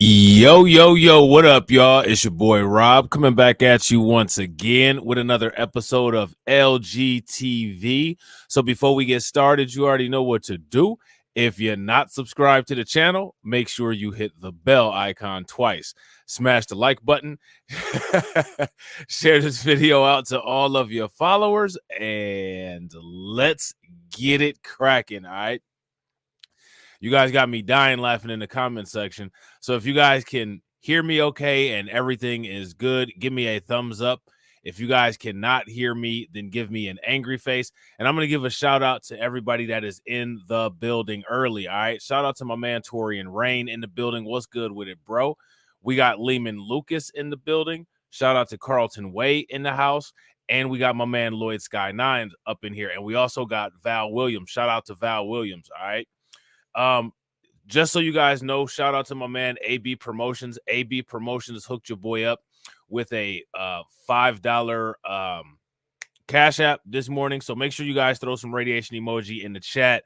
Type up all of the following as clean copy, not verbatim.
Yo, yo, yo, what up, y'all? It's your boy Rob coming back at you once again with another episode of L.G.TV. So before we get started, you already know what to do. If you're not subscribed to the channel, make sure you hit the bell icon twice. Smash the like button. Share this video out to all of your followers, and let's get it cracking, all right? You guys got me dying laughing in the comment section. So if you guys can hear me okay and everything is good, give me a thumbs up. If you guys cannot hear me, then give me an angry face. And I'm going to give a shout out to everybody that is in the building early. All right. Shout out to my man Torian Rain in the building. What's good with it, bro? We got Lehman Lucas in the building. Shout out to Carlton Way in the house. And we got my man Lloyd Sky 9 up in here. And we also got Val Williams. Shout out to Val Williams. All right. Just so you guys know, shout out to my man AB Promotions. AB Promotions hooked your boy up with a $5 Cash App this morning. So make sure you guys throw some radiation emoji in the chat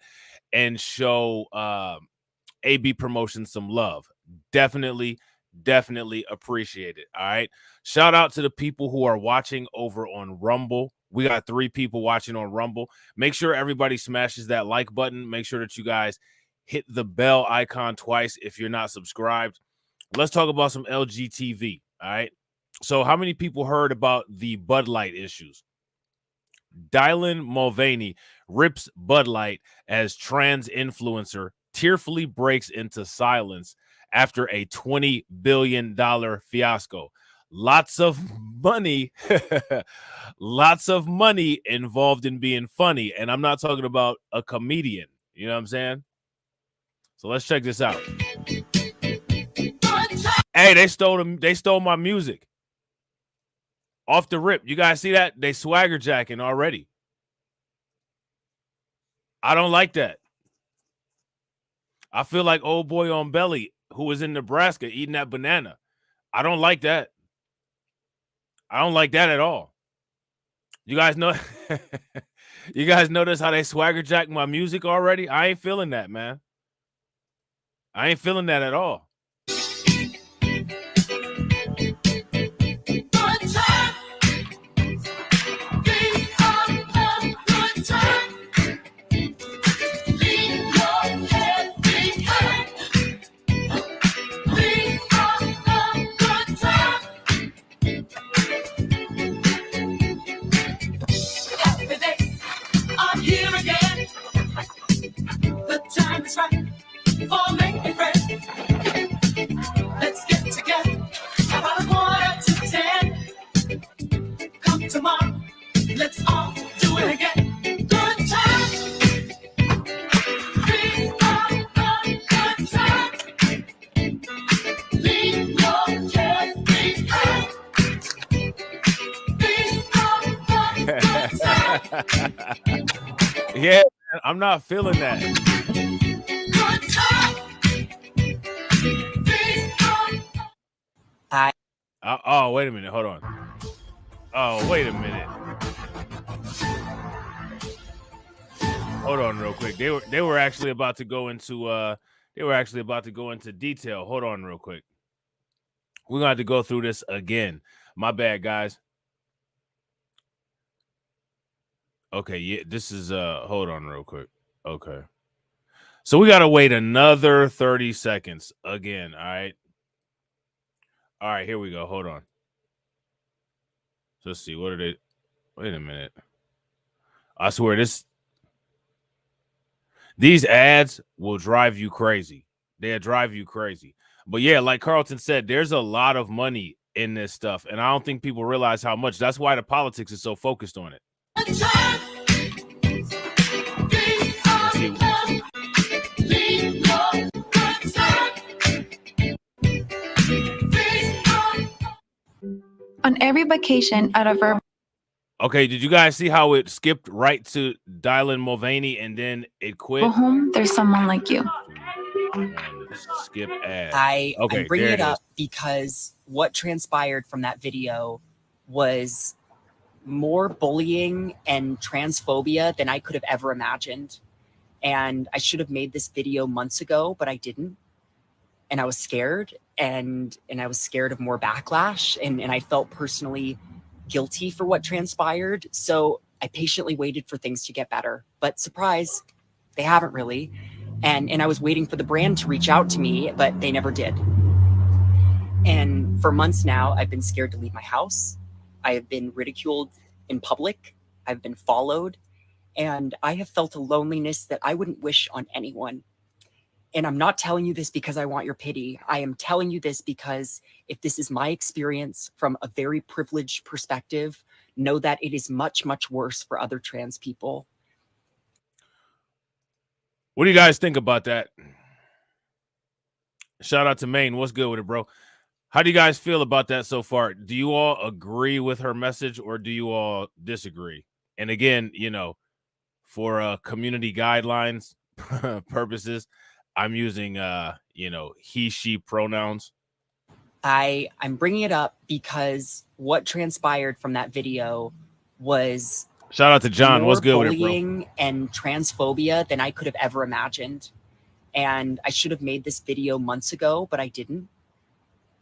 and show AB Promotions some love. Definitely appreciate it. All right. Shout out to the people who are watching over on Rumble. We got 3 people watching on Rumble. Make sure everybody smashes that like button. Make sure that you guys hit the bell icon twice if you're not subscribed. Let's talk about some L.G.TV. All right. So how many people heard about the Bud Light issues? Dylan Mulvaney rips Bud Light as trans influencer tearfully breaks into silence after a $20 billion fiasco. Lots of money, lots of money involved in being funny. And I'm not talking about a comedian. You know what I'm saying? So let's check this out. Hey, they stole my music. Off the rip. You guys see that? They swagger jacking already. I don't like that. I feel like old boy on belly who was in Nebraska eating that banana. I don't like that. I don't like that at all. You guys know you guys notice how they swagger jack my music already? I ain't feeling that, man. I ain't feeling that at all. Let's get together about 9:45. Come tomorrow, let's all do it again. Good time. Be on the good time. Leave your cares behind. Be on the good time. Yeah, I'm not feeling that. Good time. Oh, wait a minute. Hold on. Oh, wait a minute. Hold on real quick. They were actually about to go into detail. Hold on real quick. We're going to have to go through this again. My bad, guys. Okay, yeah, this is hold on real quick. Okay. So we got to wait another 30 seconds again, all right? All right, here we go. Hold on. Let's see. What are they? Wait a minute. I swear these ads will drive you crazy. They'll drive you crazy. But yeah, like Carlton said, there's a lot of money in this stuff. And I don't think people realize how much. That's why the politics is so focused on it. Let's see. On every vacation out of our Okay, did you guys see how it skipped right to Dylan Mulvaney and then it quit? home, there's someone like you. Skip ad. I'm bringing it up because what transpired from that video was more bullying and transphobia than I could have ever imagined. And I should have made this video months ago, but I didn't. And I was scared. and I was scared of more backlash, and I felt personally guilty for what transpired. So I patiently waited for things to get better. But surprise, they haven't really. And I was waiting for the brand to reach out to me, but they never did. And for months now, I've been scared to leave my house. I have been ridiculed in public. I've been followed. And I have felt a loneliness that I wouldn't wish on anyone. And I'm not telling you this because I want your pity. I am telling you this because if this is my experience from a very privileged perspective, know that it is much, much worse for other trans people. What do you guys think about that? Shout out to Maine. What's good with it, bro? How do you guys feel about that so far? Do you all agree with her message or do you all disagree? And again, for community guidelines purposes, I'm using he she pronouns. I'm bringing it up because what transpired from that video was Shout out to John. What's good with it, bro? bullying and transphobia than I could have ever imagined. And I should have made this video months ago, but I didn't.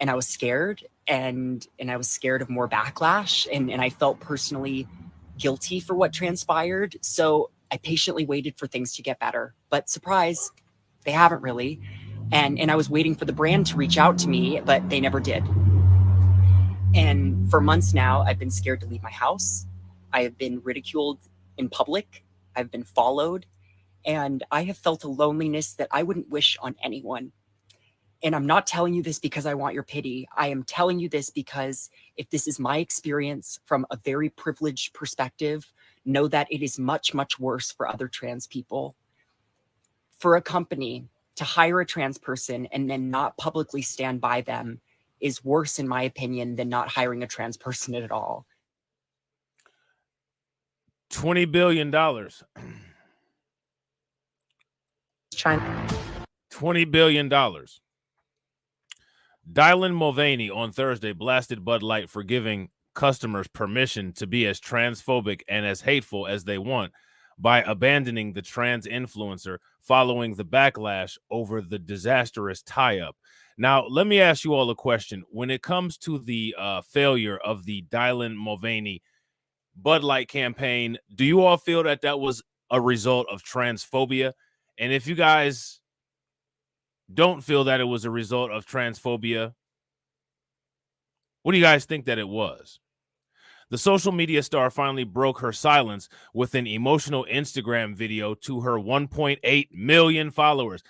And I was scared, and I was scared of more backlash, and I felt personally guilty for what transpired. So I patiently waited for things to get better. But surprise, they haven't really. And I was waiting for the brand to reach out to me, but they never did. And for months now, I've been scared to leave my house. I have been ridiculed in public. I've been followed. And I have felt a loneliness that I wouldn't wish on anyone. And I'm not telling you this because I want your pity. I am telling you this because if this is my experience from a very privileged perspective, know that it is much, much worse for other trans people. For a company to hire a trans person and then not publicly stand by them is worse, in my opinion, than not hiring a trans person at all. $20 billion. $20 billion. Dylan Mulvaney on Thursday blasted Bud Light for giving customers permission to be as transphobic and as hateful as they want by abandoning the trans influencer following the backlash over the disastrous tie-up. Now, let me ask you all a question. When it comes to the failure of the Dylan Mulvaney Bud Light campaign, do you all feel that that was a result of transphobia? And if you guys don't feel that it was a result of transphobia, what do you guys think that it was? The social media star finally broke her silence with an emotional Instagram video to her 1.8 million followers.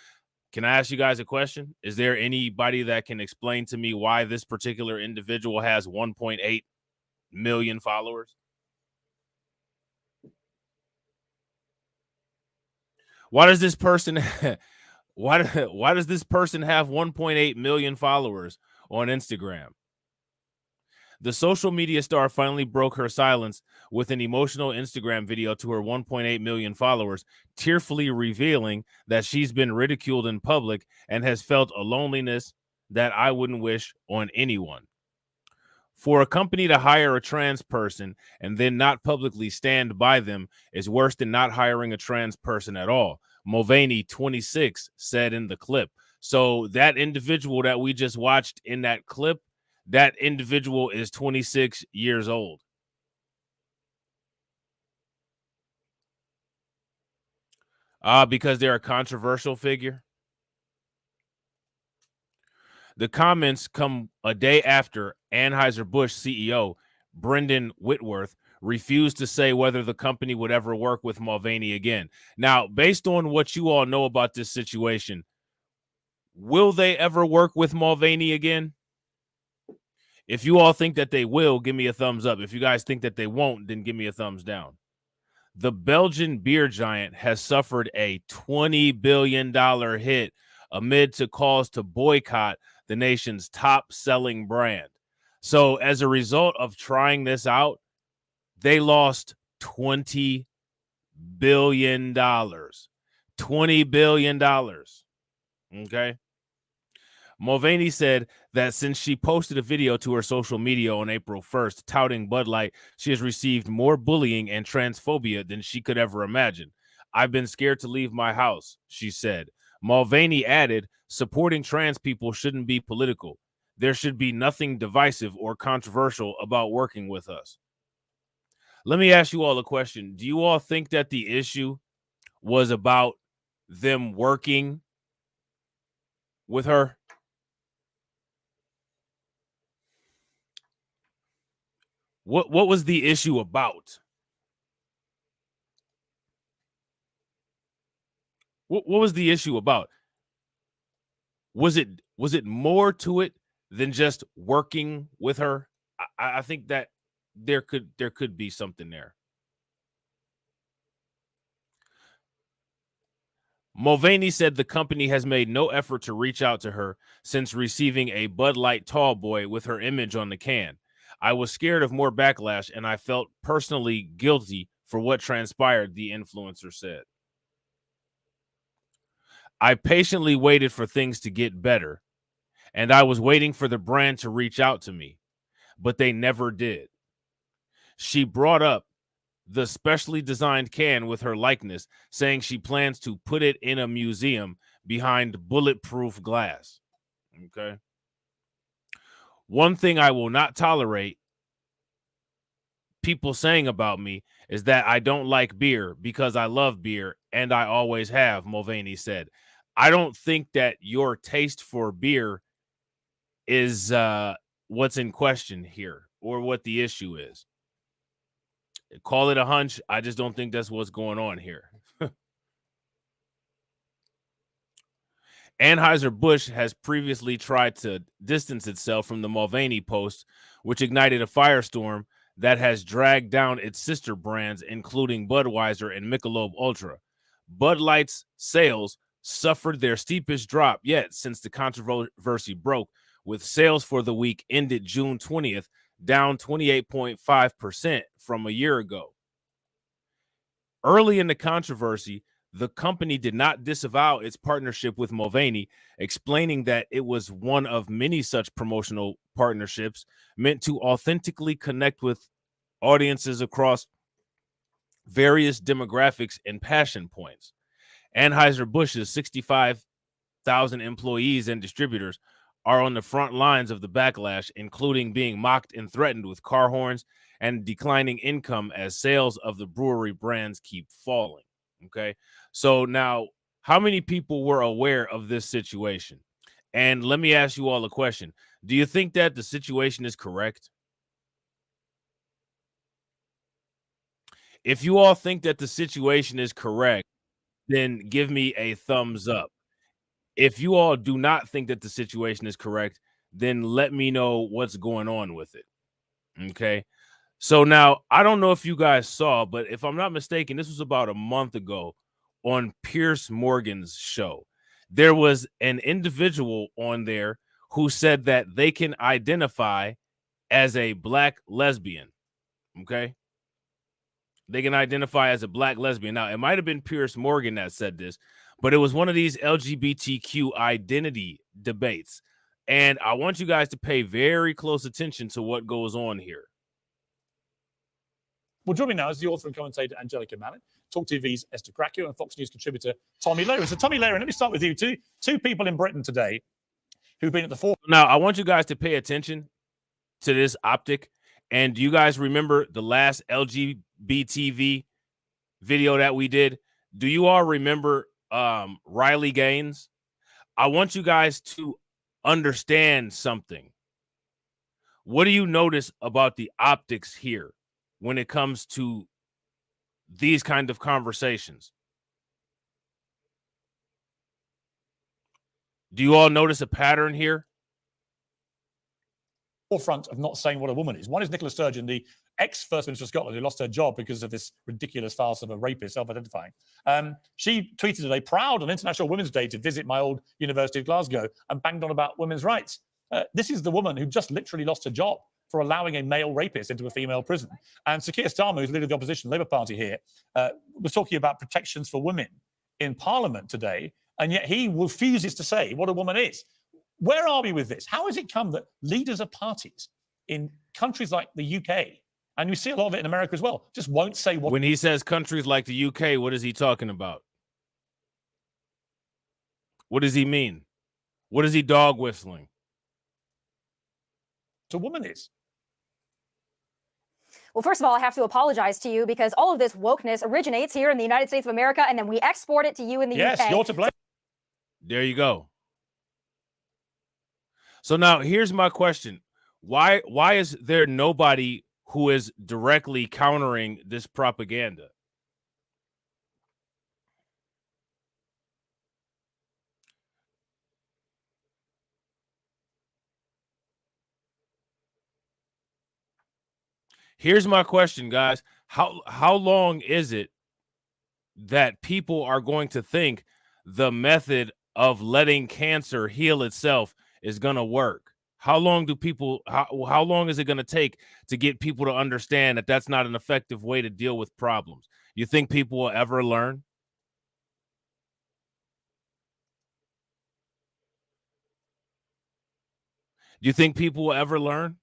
Can I ask you guys a question? Is there anybody that can explain to me why this particular individual has 1.8 million followers? Why does this person why does this person have 1.8 million followers on Instagram? The social media star finally broke her silence with an emotional Instagram video to her 1.8 million followers, tearfully revealing that she's been ridiculed in public and has felt a loneliness that I wouldn't wish on anyone. For a company to hire a trans person and then not publicly stand by them is worse than not hiring a trans person at all, Mulvaney, 26, said in the clip. So that individual that we just watched in that clip, that individual is 26 years old. Because they're a controversial figure. The comments come a day after Anheuser-Busch CEO Brendan Whitworth refused to say whether the company would ever work with Mulvaney again. Now, based on what you all know about this situation, will they ever work with Mulvaney again? If you all think that they will, give me a thumbs up. If you guys think that they won't, then give me a thumbs down. The Belgian beer giant has suffered a $20 billion hit amid to calls to boycott the nation's top-selling brand. So as a result of trying this out, they lost $20 billion. $20 billion. Okay? Mulvaney said that since she posted a video to her social media on April 1st touting Bud Light, she has received more bullying and transphobia than she could ever imagine. I've been scared to leave my house, she said. Mulvaney added, supporting trans people shouldn't be political. There should be nothing divisive or controversial about working with us. Let me ask you all a question. Do you all think that the issue was about them working with her? What was the issue about? What was the issue about? Was it more to it than just working with her? I think that there could be something there. Mulvaney said the company has made no effort to reach out to her since receiving a Bud Light tall boy with her image on the can. I was scared of more backlash and I felt personally guilty for what transpired, the influencer said. I patiently waited for things to get better, and I was waiting for the brand to reach out to me, but they never did. She brought up the specially designed can with her likeness, saying she plans to put it in a museum behind bulletproof glass. Okay. One thing I will not tolerate people saying about me is that I don't like beer because I love beer and I always have, Mulvaney said. I don't think that your taste for beer is what's in question here or what the issue is. Call it a hunch. I just don't think that's what's going on here. Anheuser-Busch has previously tried to distance itself from the Mulvaney post, which ignited a firestorm that has dragged down its sister brands, including Budweiser and Michelob Ultra. Bud Light's sales suffered their steepest drop yet since the controversy broke, with sales for the week ended June 20th down 28.5% from a year ago. Early in the controversy, the company did not disavow its partnership with Mulvaney, explaining that it was one of many such promotional partnerships meant to authentically connect with audiences across various demographics and passion points. Anheuser-Busch's 65,000 employees and distributors are on the front lines of the backlash, including being mocked and threatened with car horns and declining income as sales of the brewery brands keep falling. Okay, so now how many people were aware of this situation? And let me ask you all a question. Do you think that the situation is correct? If you all think that the situation is correct, then give me a thumbs up. If you all do not think that the situation is correct, then let me know what's going on with it. Okay. So now I don't know if you guys saw, but if I'm not mistaken, this was about a month ago on Pierce Morgan's show. There was an individual on there who said that they can identify as a black lesbian. Okay. They can identify as a black lesbian. Now, it might have been Pierce Morgan that said this, but it was one of these LGBTQ identity debates. And I want you guys to pay very close attention to what goes on here. Well, joining me now is the author and commentator Angelica Mallett, Talk TV's Esther Krakau, and Fox News contributor Tommy Lehrer. So, Tommy Lehrer, let me start with you. Two people in Britain today who've been at the forefront. Now, I want you guys to pay attention to this optic. And do you guys remember the last L.G.TV video that we did? Do you all remember Riley Gaines? I want you guys to understand something. What do you notice about the optics here when it comes to these kind of conversations? Do you all notice a pattern here? Forefront of not saying what a woman is. One is Nicola Sturgeon, the ex-First Minister of Scotland, who lost her job because of this ridiculous farce of a rapist self-identifying. She tweeted today, proud on International Women's Day to visit my old University of Glasgow, and banged on about women's rights. This is the woman who just literally lost her job for allowing a male rapist into a female prison. And Sir Keir Starmer, who's leader of the opposition Labour Party here, was talking about protections for women in Parliament today, and yet he refuses to say what a woman is. Where are we with this? How has it come that leaders of parties in countries like the UK, and we see a lot of it in America as well, just won't say what... When he says countries like the UK, what is he talking about? What does he mean? What is he dog whistling? A woman is. Well, first of all, I have to apologize to you because all of this wokeness originates here in the United States of America, and then we export it to you in the Yes, UK. you're to blame. There you go. So now here's my question. Why is there nobody who is directly countering this propaganda? Here's my question, guys. How long is it that people are going to think the method of letting cancer heal itself is going to work? How long do people how long is it going to take to get people to understand that that's not an effective way to deal with problems? You think people will ever learn? Do you think people will ever learn?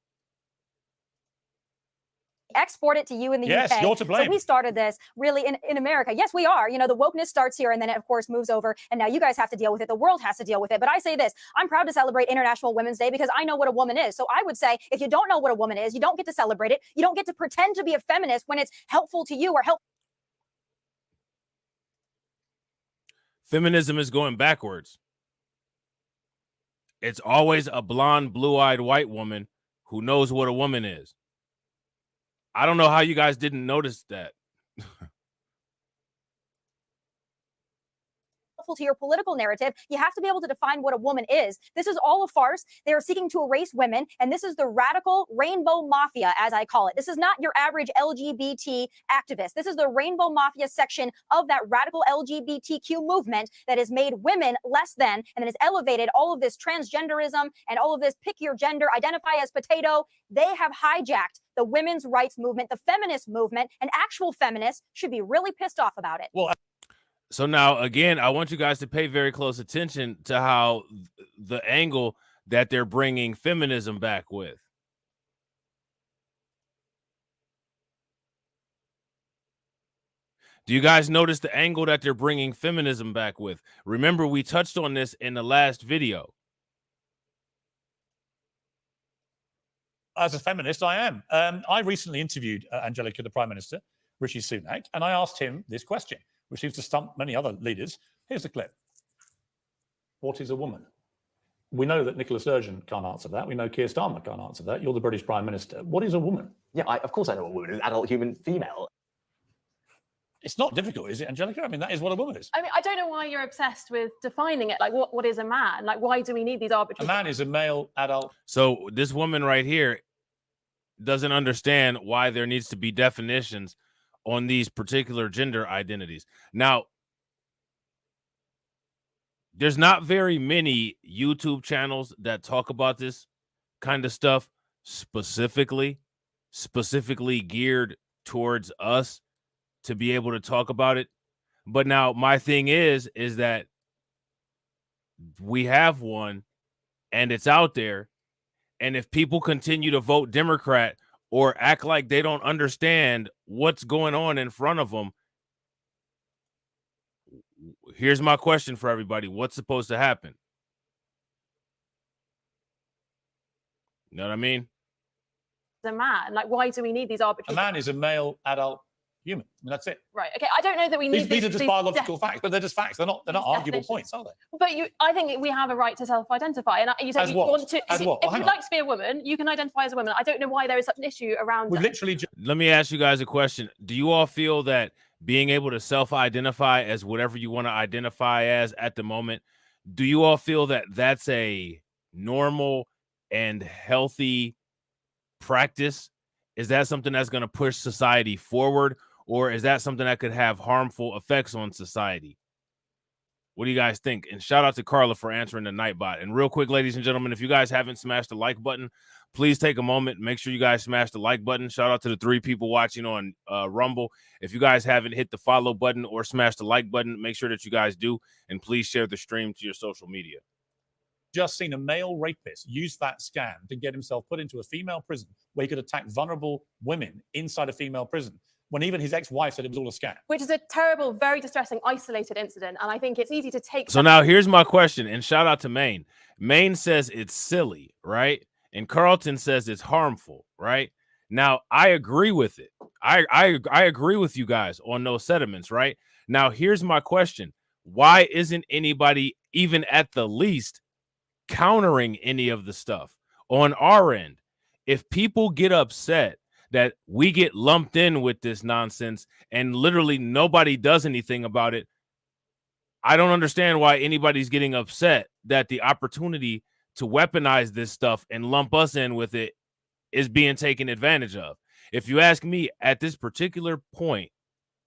Export it to you in the Yes, UK. you're to blame. So we started this really in America. Yes, we are. You know, the wokeness starts here and then it, of course, moves over. And now you guys have to deal with it. The world has to deal with it. But I say this, I'm proud to celebrate International Women's Day because I know what a woman is. So I would say if you don't know what a woman is, you don't get to celebrate it. You don't get to pretend to be a feminist when it's helpful to you or helpful. Feminism is going backwards. It's always a blonde, blue-eyed white woman who knows what a woman is. I don't know how you guys didn't notice that. To your political narrative, you have to be able to define what a woman is. This is all a farce. They are seeking to erase women, and this is the radical rainbow mafia, as I call it. This is not your average LGBT activist. This is the rainbow mafia section of that radical LGBTQ movement that has made women less than, and then has elevated all of this transgenderism and all of this pick your gender, identify as potato. They have hijacked the women's rights movement, the feminist movement, and actual feminists should be really pissed off about it. Well, So now, again, I want you guys to pay very close attention to how the angle that they're bringing feminism back with. Do you guys notice the angle that they're bringing feminism back with? Remember, we touched on this in the last video. as a feminist, I am. I recently interviewed Angelica, the Prime Minister, Rishi Sunak, and I asked him this question, which seems to stump many other leaders. Here's the clip. What is a woman? We know that Nicola Sturgeon can't answer that. We know Keir Starmer can't answer that. You're the British Prime Minister. What is a woman? Yeah, of course I know a woman, an adult human female. It's not difficult, is it, Angelica? I mean, that is what a woman is. I mean, I don't know why you're obsessed with defining it. Like, what is a man? Like, why do we need these A arbitrary? man is a male adult. So this woman right here doesn't understand why there needs to be definitions on these particular gender identities. Now, there's not very many YouTube channels that talk about this kind of stuff specifically geared towards us to be able to talk about it. But now my thing is that we have one and it's out there. And if people continue to vote Democrat or act like they don't understand what's going on in front of them, here's my question for everybody. What's supposed to happen? You know what I mean? A man? Like, why do we need these A arbitrary? man is a male adult human. I mean, that's it. Right. Okay. I don't know that we need These are just these biological facts, but they're just facts. They're not arguable definitions. points, are they? But I think we have a right to self-identify. And you said As you what? want to. As what? If Well, hang you'd on. like to be a woman, you can identify as a woman. I don't know why there is such an issue around. We've literally Let me ask you guys a question. Do you all feel that being able to self-identify as whatever you want to identify as at the moment, do you all feel that that's a normal and healthy practice? Is that something that's going to push society forward, or is that something that could have harmful effects on society? What do you guys think? And shout out to Carla for answering the Nightbot. And real quick, ladies and gentlemen, if you guys haven't smashed the like button, please take a moment. Make sure you guys smash the like button. Shout out to the 3 people watching on Rumble. If you guys haven't hit the follow button or smash the like button, make sure that you guys do. And please share the stream to your social media. just seen a male rapist use that scam to get himself put into a female prison where he could attack vulnerable women inside a female prison. when even his ex-wife said it was all a scam. Which is a terrible, very distressing, isolated incident. And I think it's easy to take. So now here's my question, and shout out to Maine. Maine says it's silly, right? And Carlton says it's harmful, right? Now I agree with it. I agree with you guys on those sentiments, right? Now here's my question: why isn't anybody even at the least countering any of the stuff on our end? If people get upset that we get lumped in with this nonsense and literally nobody does anything about it, I don't understand why anybody's getting upset that the opportunity to weaponize this stuff and lump us in with it is being taken advantage of. If you ask me, at this particular point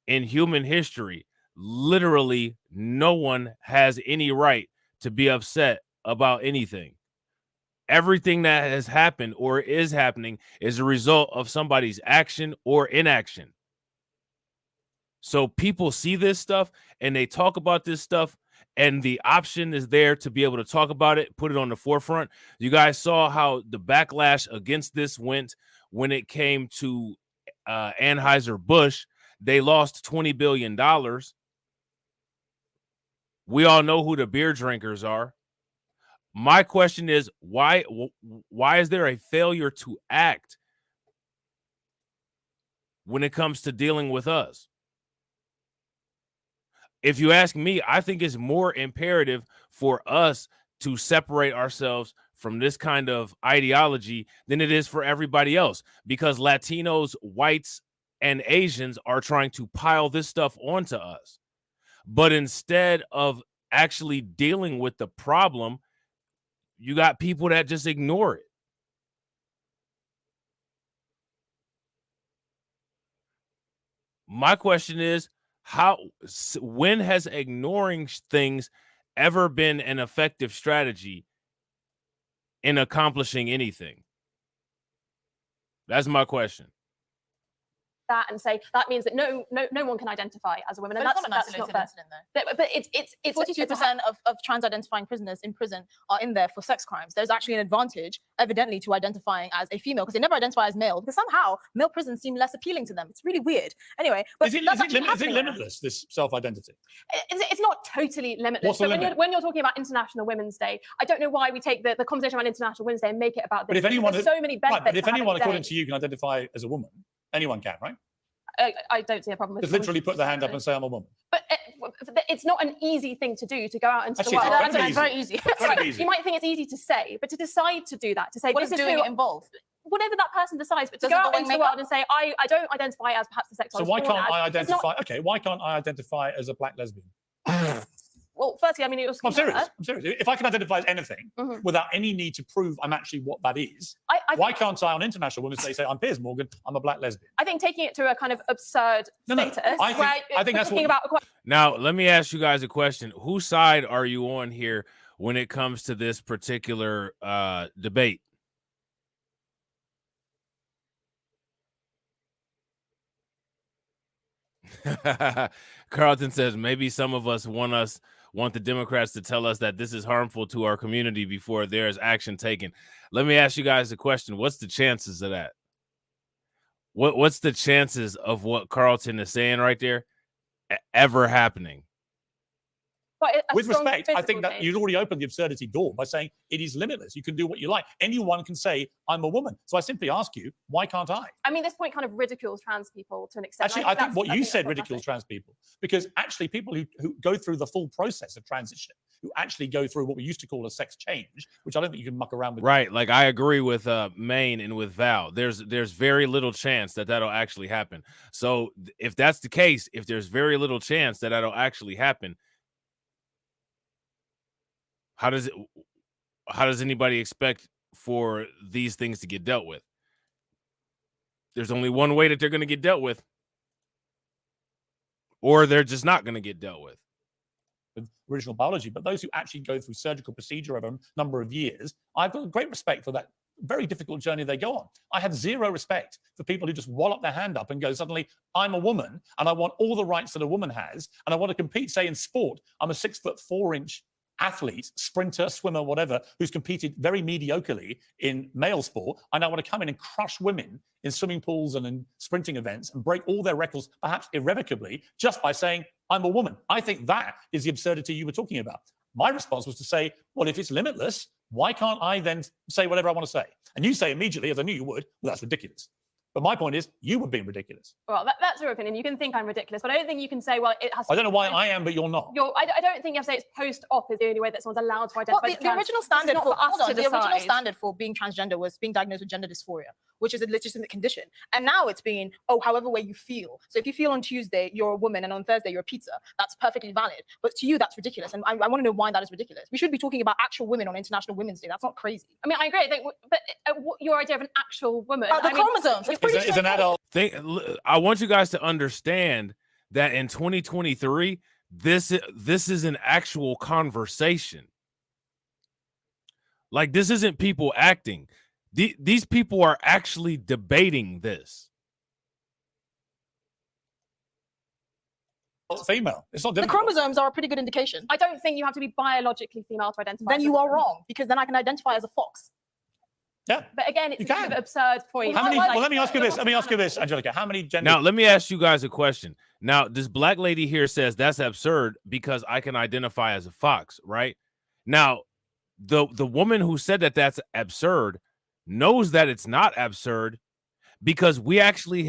in human history, literally no one has any right to be upset about anything. Everything that has happened or is happening is a result of somebody's action or inaction. So people see this stuff and they talk about this stuff, and the option is there to be able to talk about it, put it on the forefront. You guys saw how the backlash against this went when it came to Anheuser-Busch. They lost $20 billion. We all know who the beer drinkers are. My question is, why is there a failure to act when it comes to dealing with us? If you ask me, I think it's more imperative for us to separate ourselves from this kind of ideology than it is for everybody else, because Latinos, whites, and Asians are trying to pile this stuff onto us. But instead of actually dealing with the problem, you got people that just ignore it. My question is, when has ignoring things ever been an effective strategy in accomplishing anything? That's my question. That and say that means that no one can identify as a woman, and But that's it's not an not isolated fair. incident, though. But it's 42% of trans-identifying prisoners in prison are in there for sex crimes. There's actually an advantage, evidently, to identifying as a female, because they never identify as male, because somehow male prisons seem less appealing to them. It's really weird. Anyway, but Is it limitless, this self-identity? It's not totally limitless. What's the So limit? when you're talking about International Women's Day, I don't know why we take the conversation around International Women's Day and make it about this. But if anyone, There's so many benefits. right, but if to having anyone, a day. according to you, can identify as a woman, anyone can, right? I don't see a problem with Just literally put their hand up and say, I'm a woman. But it's not an easy thing to do, to go out into Actually, the world. it's very easy. Very easy. You might think it's easy to say, but to decide to do that, to say What this does is doing who, it involve? whatever that person decides, but to Does go it out go into like the world makeup? and say I don't identify as perhaps the sex I So was why born can't as, I it's not- identify? Okay, why can't I identify as a black lesbian? Well, firstly, I mean, it was. I'm serious. I'm serious. If I can identify as anything Mhm. without any need to prove I'm actually what that is, why can't I on International Women's Day say I'm Piers Morgan, I'm a black lesbian? I think taking it to a kind of absurd No, status. I think where that's talking what. about. Now, let me ask you guys a question. Whose side are you on here when it comes to this particular debate? Carlton says maybe some of us want the Democrats to tell us that this is harmful to our community before there is action taken. Let me ask you guys a question. What's the chances of that? What's the chances of what Carlton is saying right there ever happening? With respect, I think that you'd already opened the absurdity door by saying it is limitless. You can do what you like. Anyone can say, I'm a woman. So I simply ask you, why can't I? I mean, this point kind of ridicules trans people to an extent. Actually, I think what you said ridicules trans people, because actually people who go through the full process of transition, who actually go through what we used to call a sex change, which I don't think you can muck around with. Right. Like I agree with Maine and with Val. There's very little chance that that'll actually happen. So if that's the case, if there's very little chance that that'll actually happen, how does anybody expect for these things to get dealt with? There's only one way that they're going to get dealt with, or they're just not going to get dealt with. Original biology, but those who actually go through surgical procedure over a number of years, I've got great respect for that very difficult journey they go on. I have zero respect for people who just wallop their hand up and go, suddenly, I'm a woman and I want all the rights that a woman has, and I want to compete, say, in sport. I'm a 6'4" athlete, sprinter, swimmer, whatever, who's competed very mediocrely in male sport, I now want to come in and crush women in swimming pools and in sprinting events and break all their records, perhaps irrevocably, just by saying, I'm a woman. I think that is the absurdity you were talking about. My response was to say, well, if it's limitless, why can't I then say whatever I want to say? And you say immediately, as I knew you would, well, that's ridiculous. But my point is, you were being ridiculous. Well, that's your opinion. You can think I'm ridiculous, but I don't think you can say, well, it has to I don't know why be I am, but you're not. I don't think you have to say it's post-op is the only way that someone's allowed to identify. Well, the original standard not for for us hold on, to the original decide. standard for being transgender was being diagnosed with gender dysphoria, which is a legitimate condition. And now it's being, oh, however way you feel. So if you feel on Tuesday you're a woman and on Thursday you're a pizza, that's perfectly valid. But to you, that's ridiculous. And I want to know why that is ridiculous. We should be talking about actual women on International Women's Day. That's not crazy. I mean, I agree. But your idea of an actual woman, The chromosomes. It's pretty Is an adult. I want you guys to understand that in 2023, this is an actual conversation. Like, this isn't people acting. These people are actually debating this. Female. It's not The difficult. chromosomes are a pretty good indication. I don't think you have to be biologically female to identify. Then as you a are woman. wrong, because then I can identify as a fox. Yeah. But again, it's You a kind can. of absurd point. How many? Like, Well, let me ask you this. Let me ask you this, Angelica. How many gender? Now, let me ask you guys a question. Now, this black lady here says that's absurd because I can identify as a fox, right? Now, the woman who said that that's absurd knows that it's not absurd because we've actually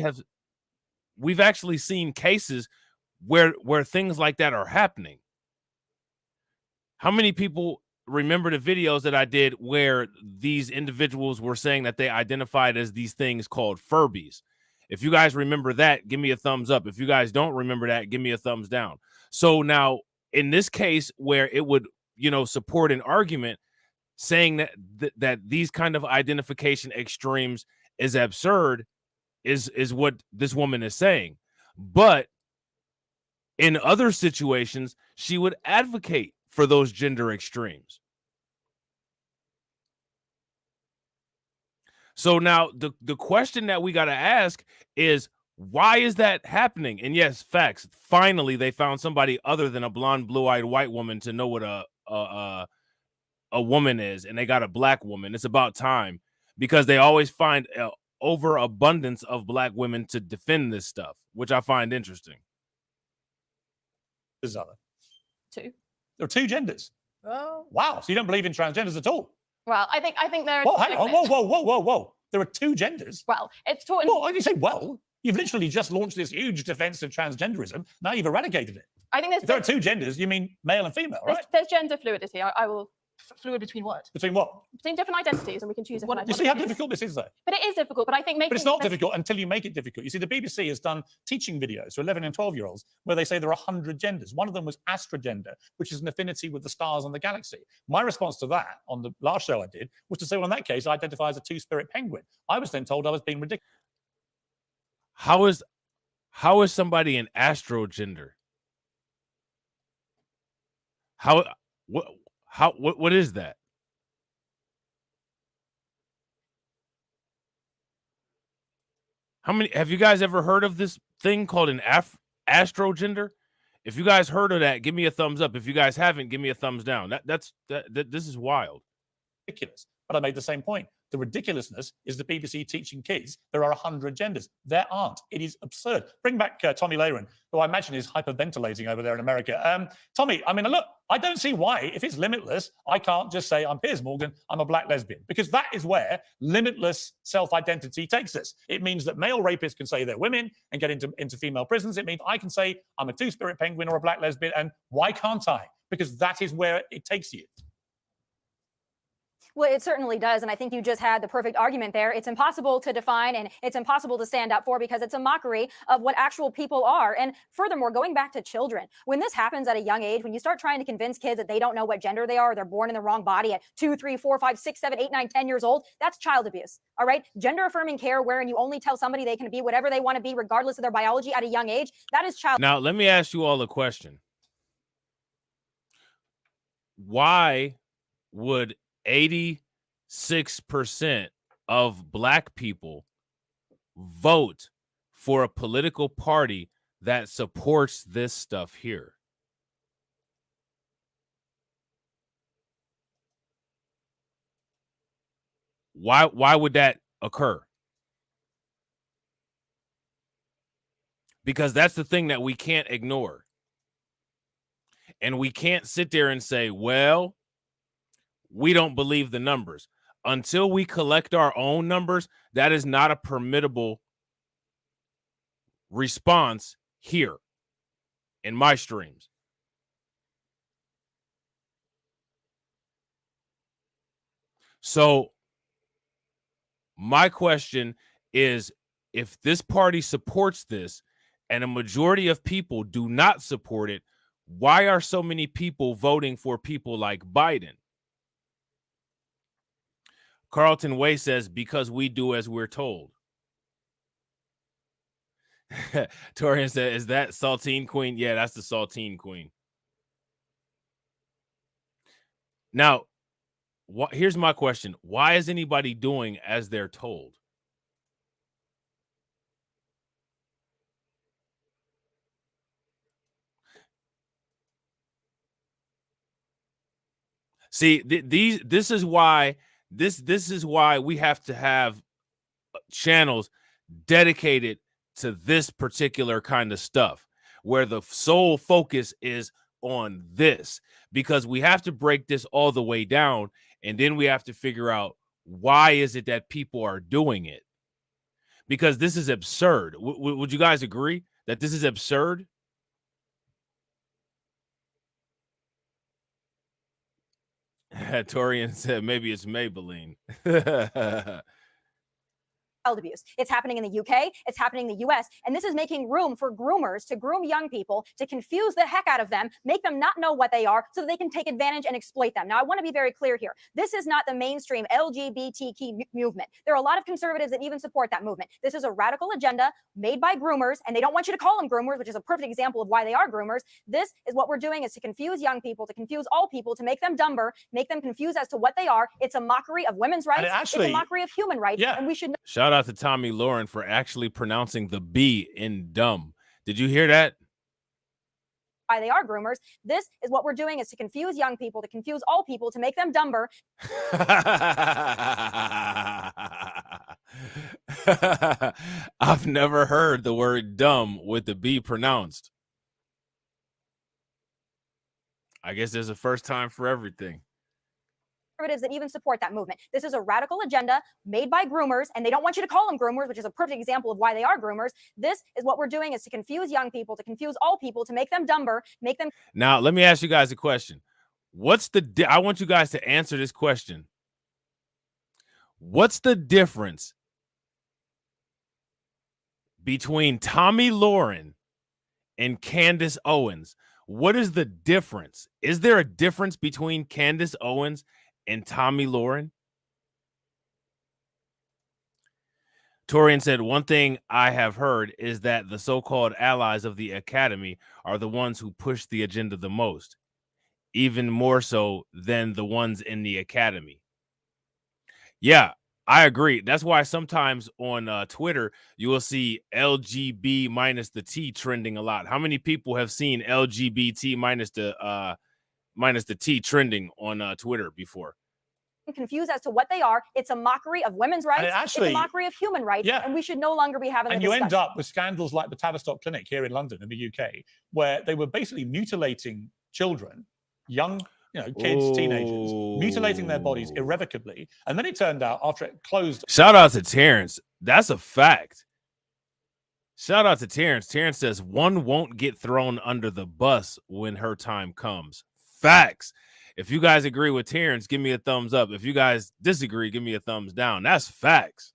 seen cases where things like that are happening. How many people remember the videos that I did where these individuals were saying that they identified as these things called Furbies? If you guys remember that, give me a thumbs up. If you guys don't remember that, give me a thumbs down. So now, in this case where it would, support an argument saying that these kind of identification extremes is absurd is what this woman is saying. But in other situations, she would advocate for those gender extremes. So now the question that we got to ask is, why is that happening? And yes, facts. Finally, they found somebody other than a blonde, blue-eyed white woman to know what a woman is, and they got a black woman. It's about time, because they always find overabundance of black women to defend this stuff, which I find interesting. Two. There are two genders. Oh. Wow. So you don't believe in transgenders at all? Well, I think there are. Well, hang on. Whoa. There are two genders. Well, it's taught. Well, why do you say well? You've literally just launched this huge defense of transgenderism. Now you've eradicated it. I think If there are two genders, you mean male and female, right? there's gender fluidity. I will Fluid between what? Between what? between different identities, and we can choose different You see how identities. difficult this is, though? But it is difficult. But I think making. But it's not difficult until you make it difficult. You see, the BBC has done teaching videos to 11 and 12-year-olds where they say there are 100 genders. One of them was astrogender, which is an affinity with the stars and the galaxy. My response to that on the last show I did was to say, well, in that case, I identify as a two-spirit penguin. I was then told I was being ridiculous. How is somebody an astrogender? What is that? How many have you guys ever heard of this thing called an astrogender? If you guys heard of that, give me a thumbs up. If you guys haven't, give me a thumbs down. This is wild. Ridiculous. But I made the same point. The ridiculousness is the BBC teaching kids there are 100 genders. There aren't. It is absurd. Bring back Tommy Lehran, who I imagine is hyperventilating over there in America. Tommy, I mean, look, I don't see why, if it's limitless, I can't just say I'm Piers Morgan, I'm a black lesbian, because that is where limitless self-identity takes us. It means that male rapists can say they're women and get into female prisons. It means I can say I'm a two-spirit penguin or a black lesbian, and why can't I? Because that is where it takes you. Well, it certainly does. And I think you just had the perfect argument there. It's impossible to define and it's impossible to stand up for because it's a mockery of what actual people are. And furthermore, going back to children, when this happens at a young age, when you start trying to convince kids that they don't know what gender they are, they're born in the wrong body at 2, 3, 4, 5, 6, 7, 8, 9, 10 years old, that's child abuse. All right. Gender affirming care, wherein you only tell somebody they can be whatever they want to be, regardless of their biology at a young age, that is child. Now, let me ask you all a question. Why would 86% of black people vote for a political party that supports this stuff here? Why would that occur? Because that's the thing that we can't ignore. And we can't sit there and say, well, we don't believe the numbers. Until we collect our own numbers, that is not a permittable response here in my streams. So my question is, if this party supports this and a majority of people do not support it, why are so many people voting for people like Biden? Carlton Way says, because we do as we're told. Torian said, is that Saltine Queen? Yeah, that's the Saltine Queen. Now, here's my question. Why is anybody doing as they're told? See, this is why we have to have channels dedicated to this particular kind of stuff, where the sole focus is on this, because we have to break this all the way down, and then we have to figure out why is it that people are doing it, because this is absurd. Would you guys agree that this is absurd? Torian said maybe it's Maybelline. Child abuse. It's happening in the UK, it's happening in the US, and this is making room for groomers to groom young people, to confuse the heck out of them, make them not know what they are, so that they can take advantage and exploit them. Now, I want to be very clear here. This is not the mainstream LGBTQ movement. There are a lot of conservatives that even support that movement. This is a radical agenda made by groomers, and they don't want you to call them groomers, which is a perfect example of why they are groomers. This is what we're doing, is to confuse young people, to confuse all people, to make them dumber, make them confused as to what they are. It's a mockery of women's rights. It's a mockery of human rights, and we should know. Shout out to Tommy Lauren for actually pronouncing the B in dumb. Did you hear that? Why they are groomers. This is what we're doing, is to confuse young people, to confuse all people, to make them dumber. I've never heard the word dumb with the B pronounced. I guess there's a first time for everything. That even support that movement. This is a radical agenda made by groomers, and they don't want you to call them groomers, which is a perfect example of why they are groomers. This is what we're doing, is to confuse young people, to confuse all people, to make them dumber, make them. Now, let me ask you guys a question. I want you guys to answer this question. What's the difference between Tommy Lauren and Candace Owens? What is the difference? Is there a difference between Candace Owens and Tommy Lauren? Torian said, one thing I have heard is that the so-called allies of the academy are the ones who push the agenda the most, even more so than the ones in the academy. Yeah, I agree. That's why sometimes on Twitter, you will see LGB minus the T trending a lot. How many people have seen LGBT minus the T trending on Twitter before? Confused as to what they are. It's a mockery of women's rights. It's a mockery of human rights, and we should no longer be having. And you end up with scandals like the Tavistock Clinic here in London, in the UK, where they were basically mutilating children, young, kids, teenagers, mutilating their bodies irrevocably, and then it turned out after it closed. Shout out to Terrence. That's a fact. Shout out to Terrence. Terrence says one won't get thrown under the bus when her time comes. Facts. If you guys agree with Terrence, give me a thumbs up. If you guys disagree, give me a thumbs down. That's facts.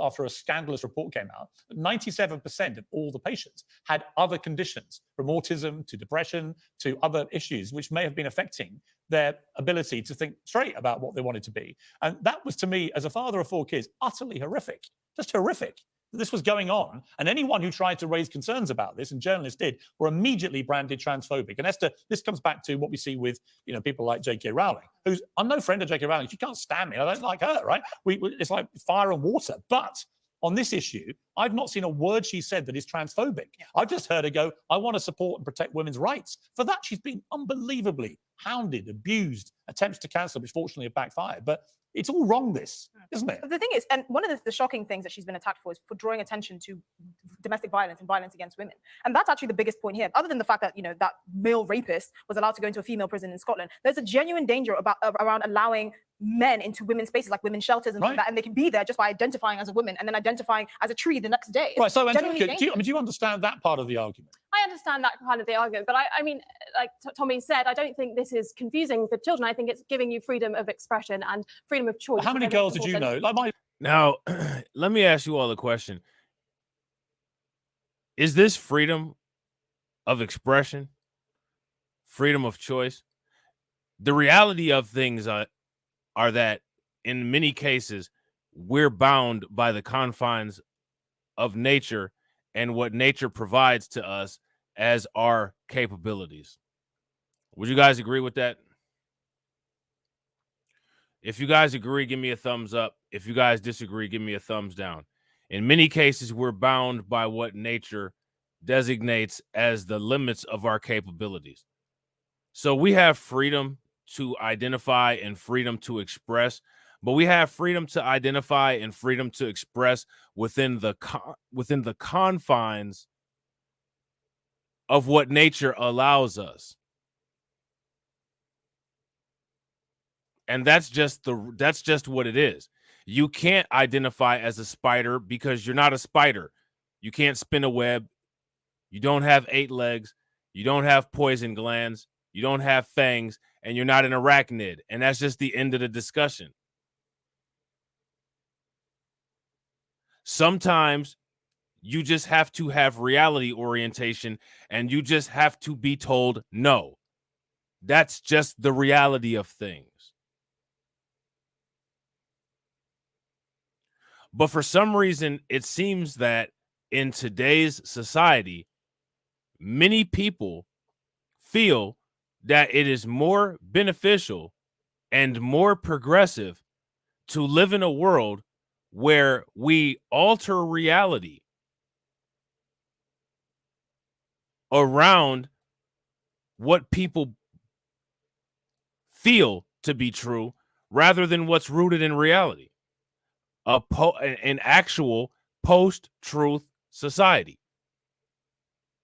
After a scandalous report came out, 97% of all the patients had other conditions, from autism to depression to other issues, which may have been affecting their ability to think straight about what they wanted to be. And that was, to me, as a father of 4 kids, utterly horrific, just horrific. This was going on, and anyone who tried to raise concerns about this, and journalists did, were immediately branded transphobic. And Esther, this comes back to what we see with people like J.K. Rowling, who's I'm no friend of J.K. Rowling. She can't stand me. I don't like her, right? It's like fire and water. But on this issue, I've not seen a word she said that is transphobic. I've just heard her go, I want to support and protect women's rights. For that, she's been unbelievably hounded, abused, attempts to cancel, which fortunately have backfired. But It's all wrong, this, isn't it? But the thing is, and one of the shocking things that she's been attacked for is for drawing attention to domestic violence and violence against women. And that's actually the biggest point here. Other than the fact that, that male rapist was allowed to go into a female prison in Scotland, there's a genuine danger around allowing men into women's spaces, like women's shelters and Right. that, and they can be there just by identifying as a woman and then identifying as a tree the next day. It's Right, so genuinely Angelica, do you understand that part of the argument? I understand that kind of the argument, but I mean, like Tommy said, I don't think this is confusing for children. I think it's giving you freedom of expression and freedom of choice. How many which I think girls is did you know? important. Like Now, let me ask you all a question. Is this freedom of expression, freedom of choice? The reality of things are that in many cases, we're bound by the confines of nature and what nature provides to us as our capabilities. Would you guys agree with that? If you guys agree, give me a thumbs up. If you guys disagree, give me a thumbs down. In many cases, we're bound by what nature designates as the limits of our capabilities. So we have freedom to identify and freedom to express, but we have freedom to identify and freedom to express within the confines of what nature allows us. And that's just what it is. You can't identify as a spider because you're not a spider. You can't spin a web. You don't have 8 legs. You don't have poison glands. You don't have fangs, and you're not an arachnid. And that's just the end of the discussion. Sometimes you just have to have reality orientation, and you just have to be told no. That's just the reality of things. But for some reason, it seems that in today's society, many people feel that it is more beneficial and more progressive to live in a world where we alter reality around what people feel to be true rather than what's rooted in reality. An actual post-truth society.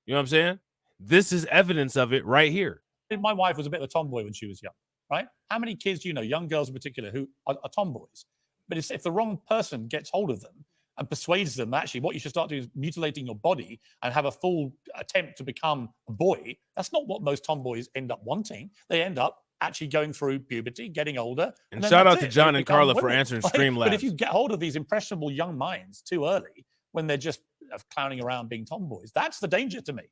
You know what I'm saying? This is evidence of it right here. my wife was a bit of a tomboy when she was young, right? How many kids do you know, young girls in particular, who are tomboys? But if the wrong person gets hold of them and persuades them, actually, what you should start doing is mutilating your body and have a full attempt to become a boy. That's not what most tomboys end up wanting. They end up actually going through puberty, getting older. And then shout that's out to it. John They and become Carla for women, answering right? Streamlabs. But if you get hold of these impressionable young minds too early, when they're just clowning around being tomboys, that's the danger to me.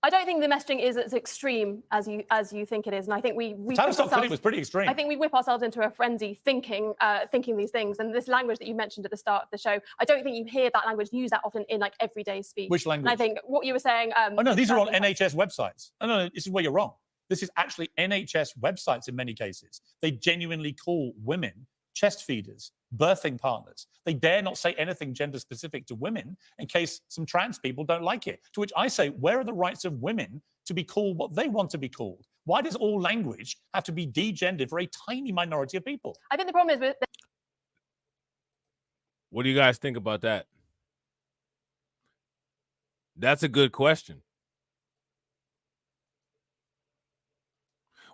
I don't think the messaging is as extreme as you think it is, and I think we was pretty extreme. I think we whip ourselves into a frenzy thinking these things, and this language that you mentioned at the start of the show, I don't think you hear that language used that often in like everyday speech. Which language? And I think what you were saying. Oh no, these are on NHS websites. Oh, no, this is where you're wrong. This is actually NHS websites in many cases. They genuinely call women chest feeders, birthing partners. They dare not say anything gender specific to women in case some trans people don't like it. To which I say, where are the rights of women to be called what they want to be called? Why does all language have to be degendered for a tiny minority of people? I think the problem is with What do you guys think about that? That's a good question.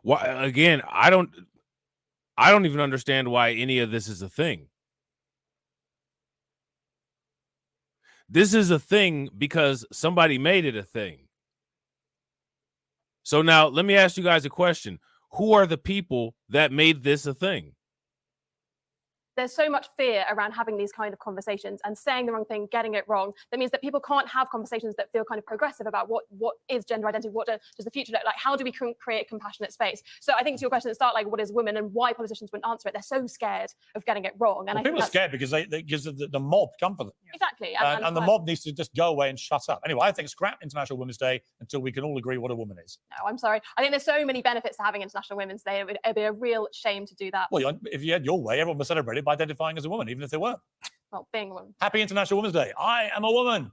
Why, again, I don't even understand why any of this is a thing. This is a thing because somebody made it a thing. So now let me ask you guys a question. Who are the people that made this a thing? there's so much fear around having these kind of conversations and saying the wrong thing, getting it wrong. That means that people can't have conversations that feel kind of progressive about what is gender identity, what does the future look like, how do we create a compassionate space? So I think to your question at the start, like what is women and why politicians wouldn't answer it, they're so scared of getting it wrong. And well, I think people are scared because the mob come for them. Exactly. And the mob needs to just go away and shut up. Anyway, I think scrap International Women's Day until we can all agree what a woman is. No, I'm sorry. I think there's so many benefits to having International Women's Day. It'd be a real shame to do that. Well, if you had your way, everyone would celebrate it by identifying as a woman, even if they weren't. Well, being a woman. Happy International Women's Day. I am a woman.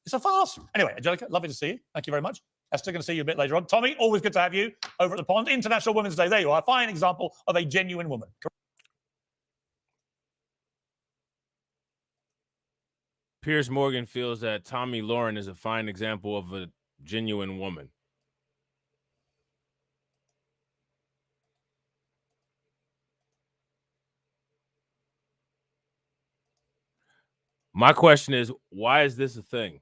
It's a farce. Anyway, Angelica, lovely to see you. Thank you very much. Esther, going to see you a bit later on. Tommy, always good to have you over at the pond. International Women's Day. There you are. A fine example of a genuine woman. Piers Morgan feels that Tommy Lauren is a fine example of a genuine woman. My question is, why is this a thing?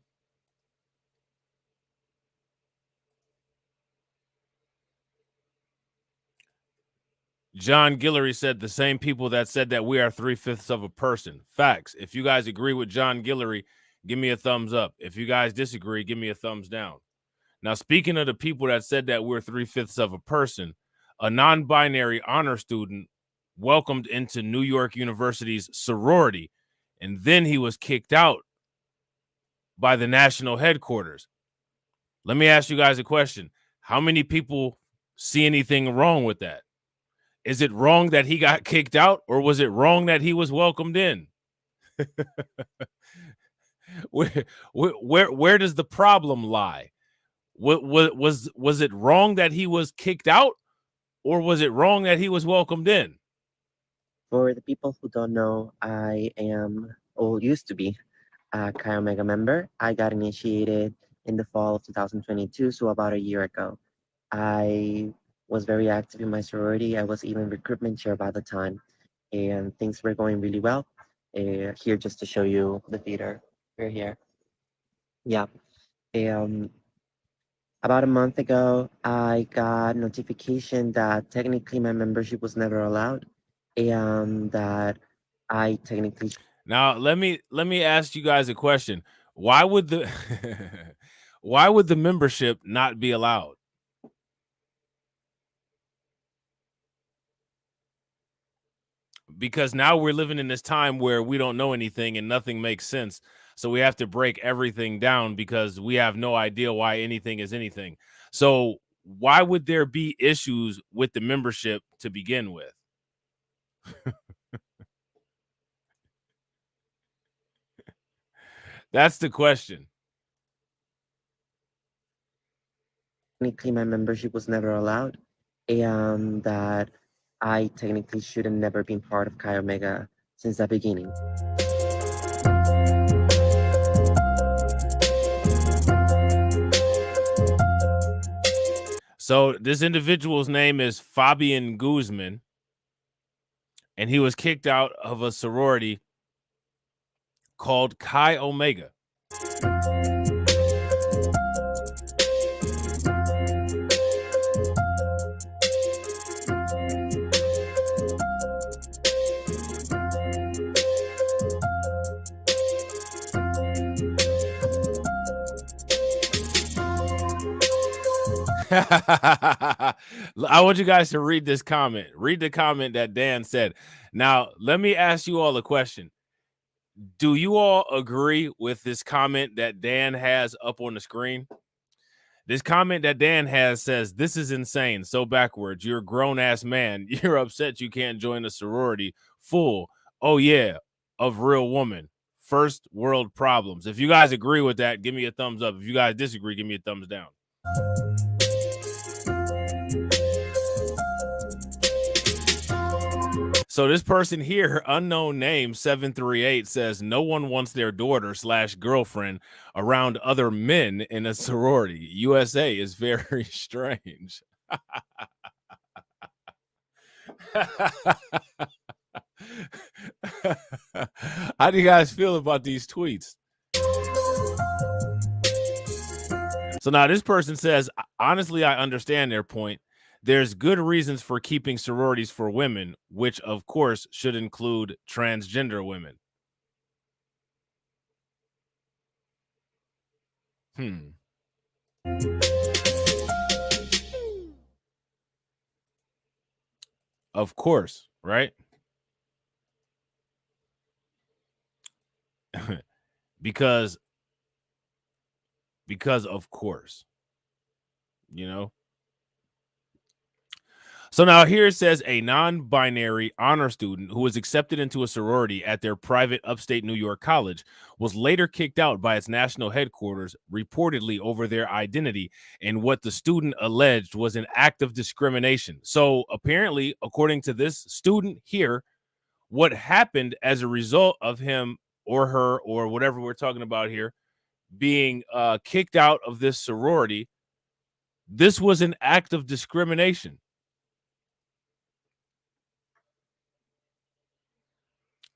John Guillory said the same people that said that we are 3/5 of a person. Facts. If you guys agree with John Guillory, give me a thumbs up. If you guys disagree, give me a thumbs down. Now, speaking of the people that said that we're 3/5 of a person, a non-binary honor student welcomed into New York University's sorority, and then he was kicked out by the national headquarters. Let me ask you guys a question. How many people see anything wrong with that? Is it wrong that he got kicked out, or was it wrong that he was welcomed in? where does the problem lie? Was it wrong that he was kicked out, or was it wrong that he was welcomed in? For the people who don't know, I am, or used to be, a Chi Omega member. I got initiated in the fall of 2022, so about a year ago. I was very active in my sorority. I was even recruitment chair by the time, and things were going really well. Here, just to show you the theater, we're here. Yeah. About a month ago, I got notification that technically my membership was never allowed, and that I technically. Now, let me ask you guys a question. Why would the why would the membership not be allowed? Because now we're living in this time where we don't know anything and nothing makes sense. So we have to break everything down because we have no idea why anything is anything. So why would there be issues with the membership to begin with? That's the question. Technically, my membership was never allowed, and that I technically should have never been part of Chi Omega since the beginning. So this individual's name is Fabian Guzman, and he was kicked out of a sorority called Chi Omega. I want you guys to read this comment. Read the comment that Dan said. Now, let me ask you all a question. Do you all agree with this comment that Dan has up on the screen? This comment that Dan has says, "This is insane. So backwards. You're a grown-ass man. You're upset you can't join a sorority. Full. Oh, yeah. Of real woman. First world problems." If you guys agree with that, give me a thumbs up. If you guys disagree, give me a thumbs down. So this person here, unknown name 738, says no one wants their daughter/girlfriend around other men in a sorority. USA is very strange. How do you guys feel about these tweets? So now this person says, honestly, I understand their point. There's good reasons for keeping sororities for women, which of course should include transgender women. Of course, right? because of course, you know. So now here it says a non-binary honor student who was accepted into a sorority at their private upstate New York college was later kicked out by its national headquarters, reportedly over their identity and what the student alleged was an act of discrimination. So apparently, according to this student here, what happened as a result of him or her or whatever we're talking about here being kicked out of this sorority, this was an act of discrimination.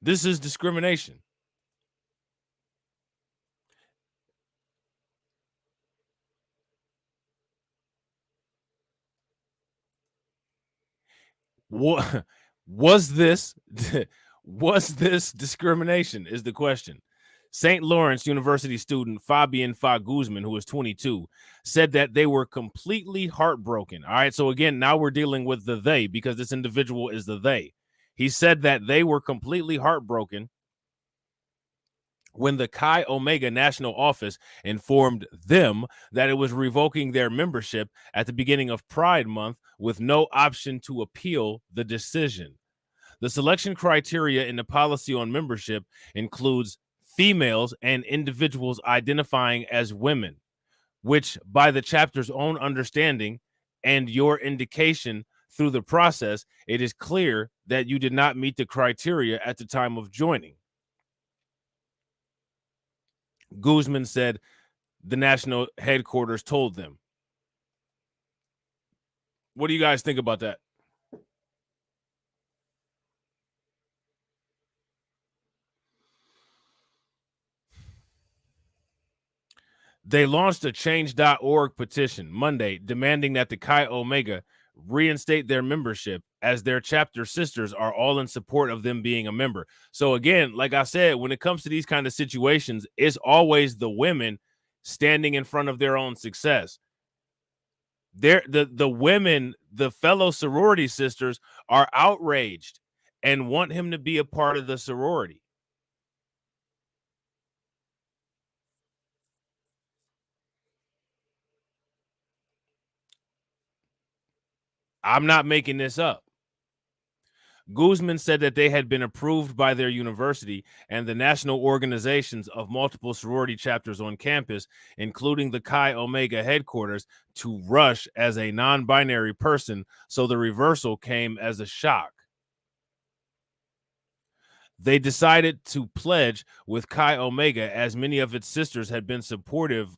This is discrimination. What was this? Was this discrimination? Is the question. St. Lawrence University student Fabian Fa Guzman, who is 22, said that they were completely heartbroken. All right. So again, now we're dealing with the they because this individual is the they. He said that they were completely heartbroken when the Chi Omega National Office informed them that it was revoking their membership at the beginning of Pride Month with no option to appeal the decision. The selection criteria in the policy on membership includes females and individuals identifying as women, which, by the chapter's own understanding and your indication through the process, it is clear that you did not meet the criteria at the time of joining. Guzman said the national headquarters told them. What do you guys think about that? They launched a change.org petition Monday demanding that the Chi Omega reinstate their membership, as their chapter sisters are all in support of them being a member. So again, like I said, when it comes to these kind of situations, it's always the women standing in front of their own success. The women, the fellow sorority sisters, are outraged and want him to be a part of the sorority. I'm not making this up. Guzman said that they had been approved by their university and the national organizations of multiple sorority chapters on campus, including the Chi Omega headquarters, to rush as a non-binary person, so the reversal came as a shock. They decided to pledge with Chi Omega, as many of its sisters had been supportive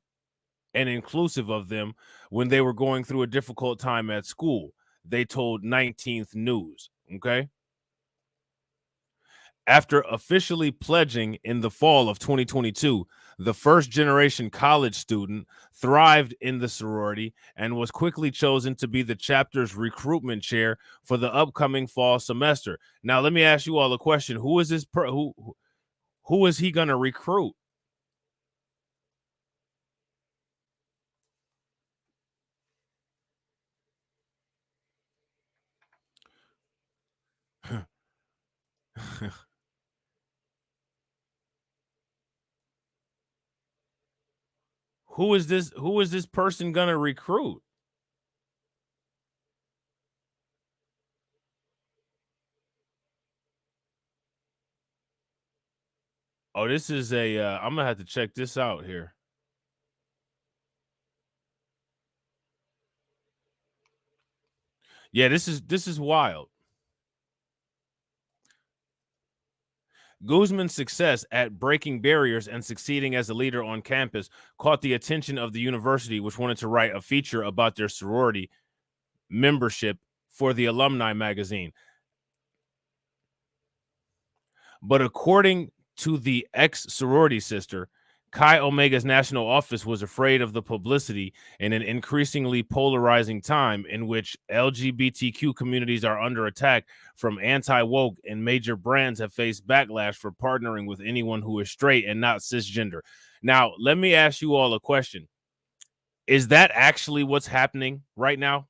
and inclusive of them when they were going through a difficult time at school, they told 19th News. Okay. After officially pledging in the fall of 2022, the first generation college student thrived in the sorority and was quickly chosen to be the chapter's recruitment chair for the upcoming fall semester. Now, let me ask you all a question. Who is this who is he going to recruit? Who is this person going to recruit? Oh, this is a I'm going to have to check this out here. Yeah, this is wild. Guzman's success at breaking barriers and succeeding as a leader on campus caught the attention of the university, which wanted to write a feature about their sorority membership for the alumni magazine. But according to the ex-sorority sister, Chi Omega's national office was afraid of the publicity in an increasingly polarizing time in which LGBTQ communities are under attack from anti-woke, and major brands have faced backlash for partnering with anyone who is straight and not cisgender. Now, let me ask you all a question. Is that actually what's happening right now?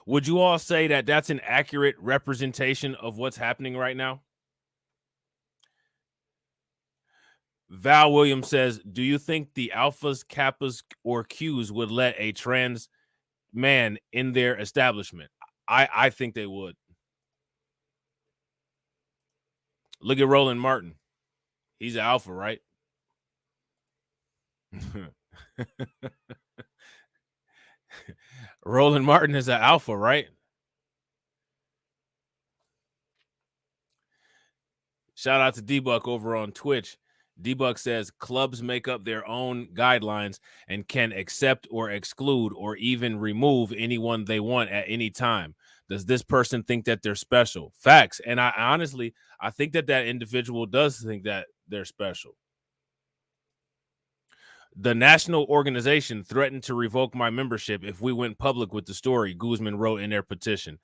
Would you all say that that's an accurate representation of what's happening right now? Val Williams says, do you think the alphas, kappas, or Qs would let a trans man in their establishment? I think they would. Look at Roland Martin. He's an alpha, right? Roland Martin is an alpha, right? Shout out to D-Buck over on Twitch. D-Buck says clubs make up their own guidelines and can accept or exclude or even remove anyone they want at any time. Does this person think that they're special? Facts. And I honestly, I think that that individual does think that they're special. The national organization threatened to revoke my membership if we went public with the story, Guzman wrote in their petition.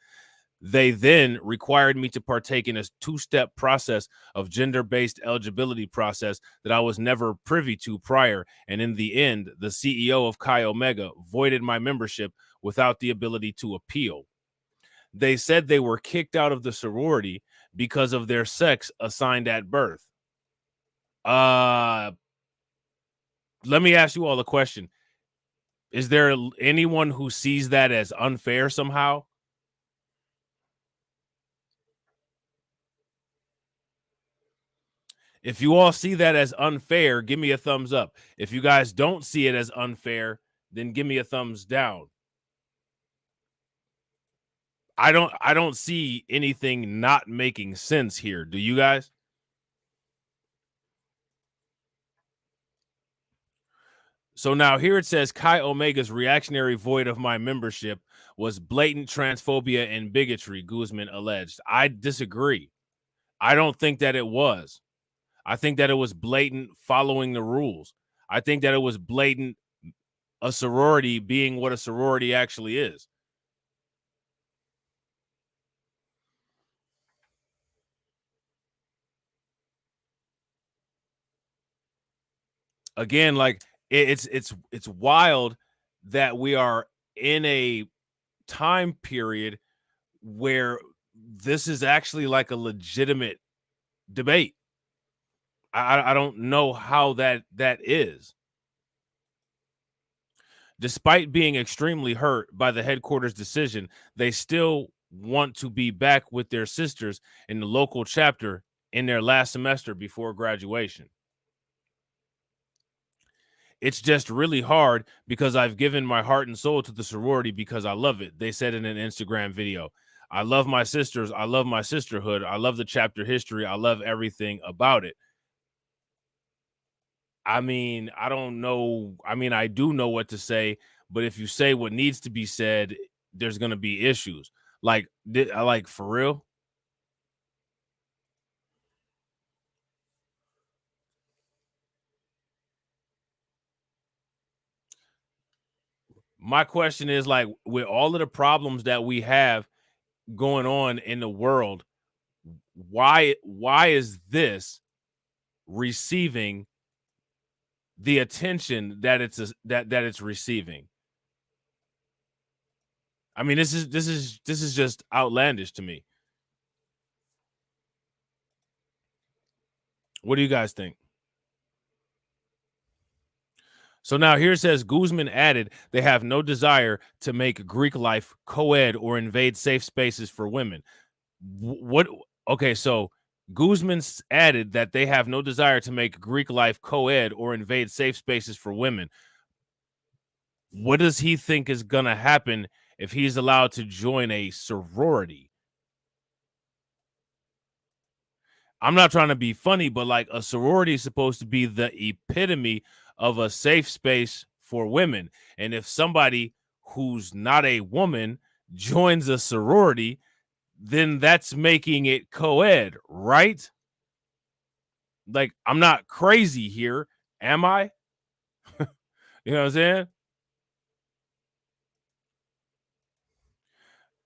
They then required me to partake in a two-step process of gender-based eligibility process that I was never privy to prior. And in the end, the CEO of Chi Omega voided my membership without the ability to appeal. They said they were kicked out of the sorority because of their sex assigned at birth. Let me ask you all a question. Is there anyone who sees that as unfair somehow? If you all see that as unfair, give me a thumbs up. If you guys don't see it as unfair, then give me a thumbs down. I don't see anything not making sense here. Do you guys? So now here it says Chi Omega's reactionary void of my membership was blatant transphobia and bigotry, Guzman alleged. I disagree. I don't think that it was. I think that it was blatant following the rules. I think that it was blatant a sorority being what a sorority actually is. Again, like it's wild that we are in a time period where this is actually like a legitimate debate. I don't know how that is. Despite being extremely hurt by the headquarters decision, they still want to be back with their sisters in the local chapter in their last semester before graduation. It's just really hard because I've given my heart and soul to the sorority because I love it. They said in an Instagram video, I love my sisters. I love my sisterhood. I love the chapter history. I love everything about it. I mean, I don't know. I mean, I do know what to say, but if you say what needs to be said, there's going to be issues. Like, like for real? My question is like, with all of the problems that we have going on in the world, why is this receiving the attention that that it's receiving? I mean, this is just outlandish to me. What do you guys think? So now here it says Guzman added they have no desire to make Greek life co-ed or invade safe spaces for women. What? Okay, so Guzman added that they have no desire to make Greek life co-ed or invade safe spaces for women. What does he think is going to happen if he's allowed to join a sorority? I'm not trying to be funny, but like a sorority is supposed to be the epitome of a safe space for women. And if somebody who's not a woman joins a sorority, then that's making it co-ed, right? Like, I'm not crazy here, am I? You know what I'm saying?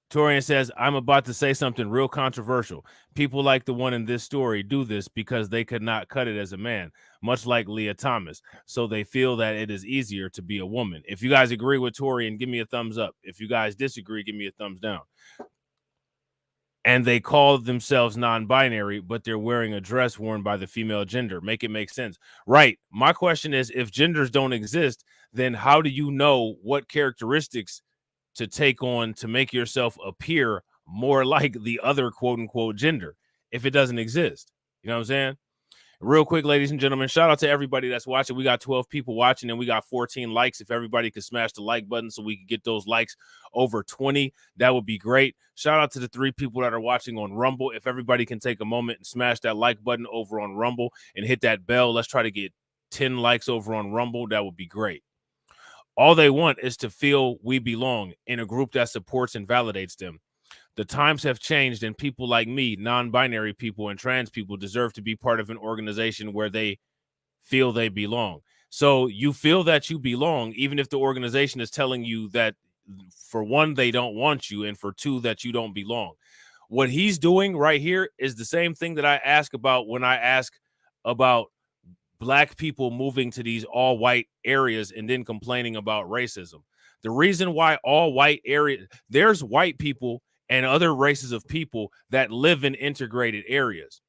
Torian says, I'm about to say something real controversial. People like the one in this story do this because they could not cut it as a man, much like Leah Thomas. So they feel that it is easier to be a woman. If you guys agree with Torian, give me a thumbs up. If you guys disagree, give me a thumbs down. And they call themselves non-binary, but they're wearing a dress worn by the female gender. Make it make sense. Right. My question is, if genders don't exist, then how do you know what characteristics to take on to make yourself appear more like the other quote unquote gender if it doesn't exist? You know what I'm saying? Real quick, ladies and gentlemen, shout out to everybody that's watching. We got 12 people watching and we got 14 likes. If everybody could smash the like button so we could get those likes over 20, that would be great. Shout out to the 3 people that are watching on Rumble. If everybody can take a moment and smash that like button over on Rumble and hit that bell, let's try to get 10 likes over on Rumble. That would be great. All they want is to feel we belong in a group that supports and validates them. The times have changed, and people like me, non-binary people and trans people, deserve to be part of an organization where they feel they belong. So you feel that you belong, even if the organization is telling you that, for one, they don't want you, and for two, that you don't belong. What he's doing right here is the same thing that I ask about when I ask about Black people moving to these all-white areas and then complaining about racism. The reason why all-white areas, there's white people and other races of people that live in integrated areas.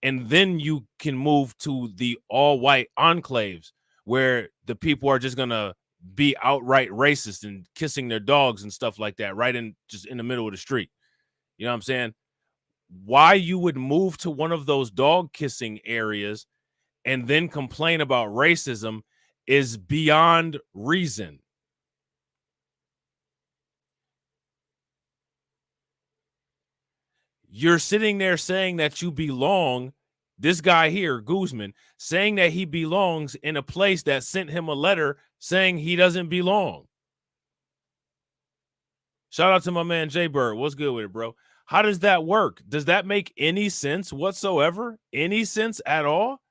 And then you can move to the all-white enclaves where the people are just going to be outright racist and kissing their dogs and stuff like that, right in just in the middle of the street. You know what I'm saying? Why you would move to one of those dog kissing areas and then complain about racism is beyond reason. You're sitting there saying that you belong. This guy here, Guzman, saying that he belongs in a place that sent him a letter saying he doesn't belong. Shout out to my man Jay Bird. What's good with it, bro? How does that work? Does that make any sense whatsoever? Any sense at all?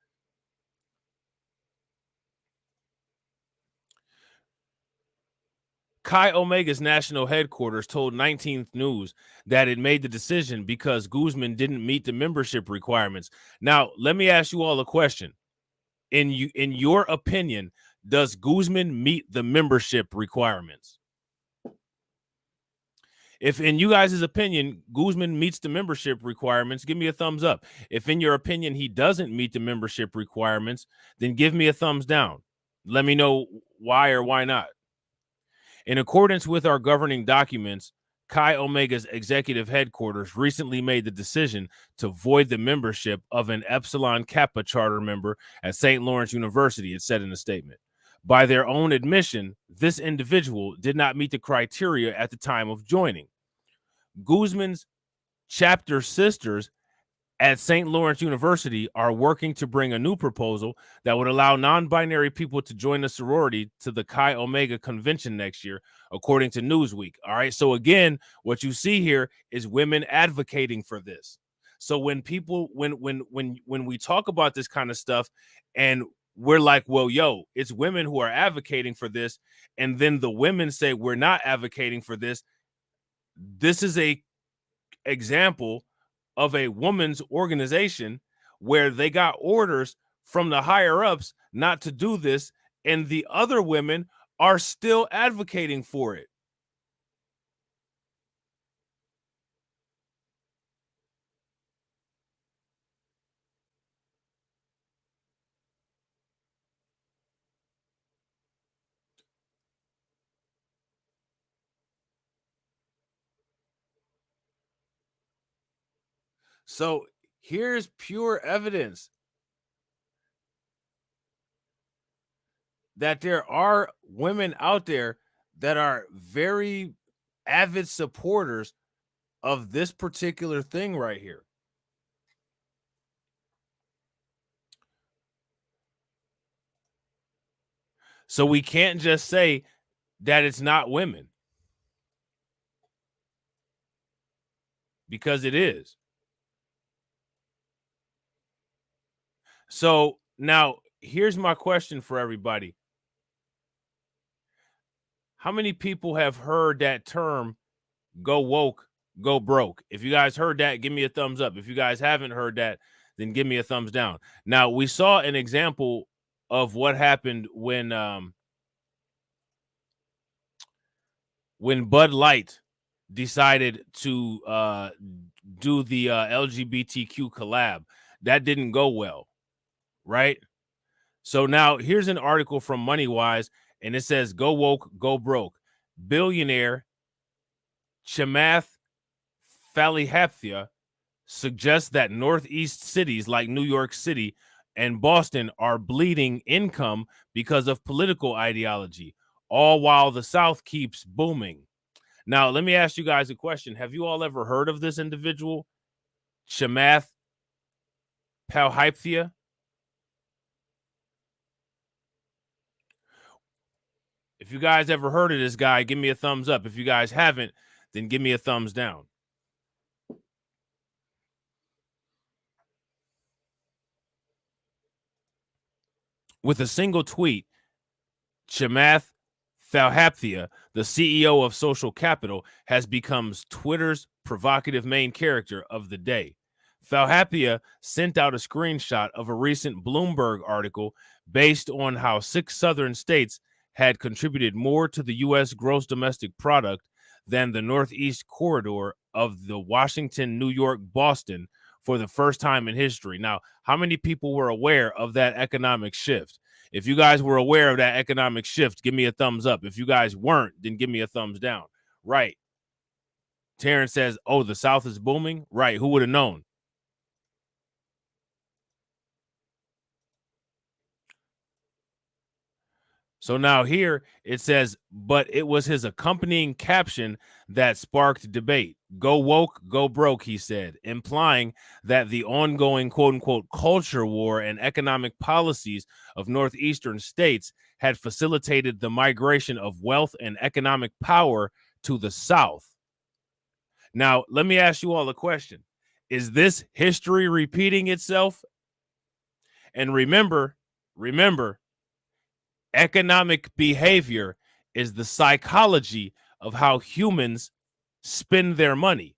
Chi Omega's national headquarters told 19th News that it made the decision because Guzman didn't meet the membership requirements. Now, let me ask you all a question. In your opinion, does Guzman meet the membership requirements? If in you guys' opinion, Guzman meets the membership requirements, give me a thumbs up. If in your opinion he doesn't meet the membership requirements, then give me a thumbs down. Let me know why or why not. In accordance with our governing documents, Chi Omega's executive headquarters recently made the decision to void the membership of an Epsilon Kappa charter member at St. Lawrence University, it said in a statement. By their own admission, this individual did not meet the criteria at the time of joining. Guzman's chapter sisters at St. Lawrence University are working to bring a new proposal that would allow non-binary people to join the sorority to the Chi Omega convention next year, according to Newsweek. All right. So again, what you see here is women advocating for this. So when people, when we talk about this kind of stuff and we're like, well, yo, it's women who are advocating for this, and then the women say we're not advocating for this. This is a example of a woman's organization where they got orders from the higher ups not to do this, and the other women are still advocating for it. So here's pure evidence that there are women out there that are very avid supporters of this particular thing right here. So we can't just say that it's not women, because it is. So now here's my question for everybody. How many people have heard that term, go woke, go broke? If you guys heard that, give me a thumbs up. If you guys haven't heard that, then give me a thumbs down. Now, we saw an example of what happened when Bud Light decided to do the LGBTQ collab. That didn't go well, right? So now here's an article from MoneyWise, and it says, go woke, go broke. Billionaire Chamath Palihapitiya suggests that Northeast cities like New York City and Boston are bleeding income because of political ideology, all while the South keeps booming. Now, let me ask you guys a question. Have you all ever heard of this individual, Chamath Palhapitiya? If you guys ever heard of this guy, give me a thumbs up. If you guys haven't, then give me a thumbs down. With a single tweet, Chamath Palhapitiya, the CEO of Social Capital, has become Twitter's provocative main character of the day. Palhapitiya sent out a screenshot of a recent Bloomberg article based on how 6 southern states had contributed more to the U.S. gross domestic product than the Northeast corridor of the Washington, New York, Boston for the first time in history. Now, how many people were aware of that economic shift? If you guys were aware of that economic shift, give me a thumbs up. If you guys weren't, then give me a thumbs down. Right. Terrence says, oh, the South is booming? Right. Who would have known? So now here it says, but it was his accompanying caption that sparked debate. Go woke, go broke, he said, implying that the ongoing quote unquote culture war and economic policies of Northeastern states had facilitated the migration of wealth and economic power to the South. Now, let me ask you all a question. Is this history repeating itself? And remember, economic behavior is the psychology of how humans spend their money.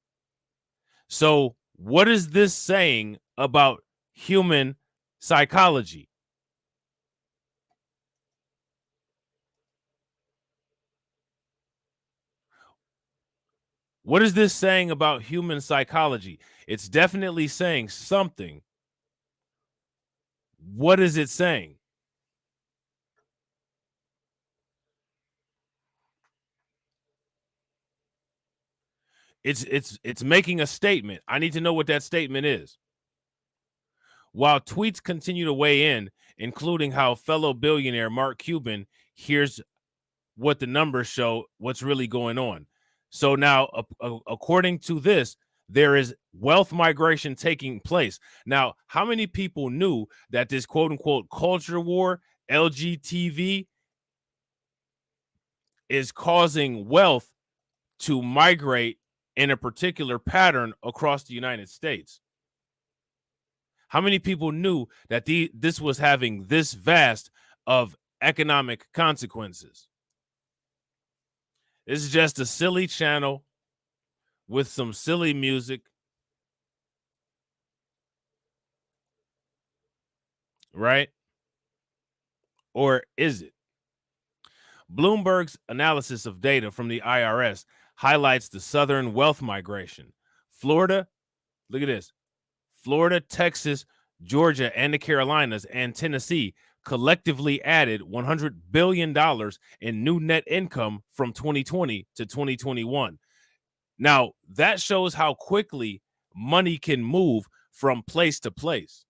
So, what is this saying about human psychology? What is this saying about human psychology? It's definitely saying something. What is it saying? It's making a statement. I need to know what that statement is. While tweets continue to weigh in, including how fellow billionaire Mark Cuban hears what the numbers show, what's really going on. So now, according to this, there is wealth migration taking place. Now, how many people knew that this quote unquote culture war, L.G.TV, is causing wealth to migrate in a particular pattern across the United States? How many people knew that this was having this vast of economic consequences? This is just a silly channel with some silly music, right? Or is it? Bloomberg's analysis of data from the IRS highlights the southern wealth migration. Florida, look at this. Florida, Texas, Georgia, and the Carolinas and Tennessee collectively added $100 billion in new net income from 2020 to 2021. Now, that shows how quickly money can move from place to place.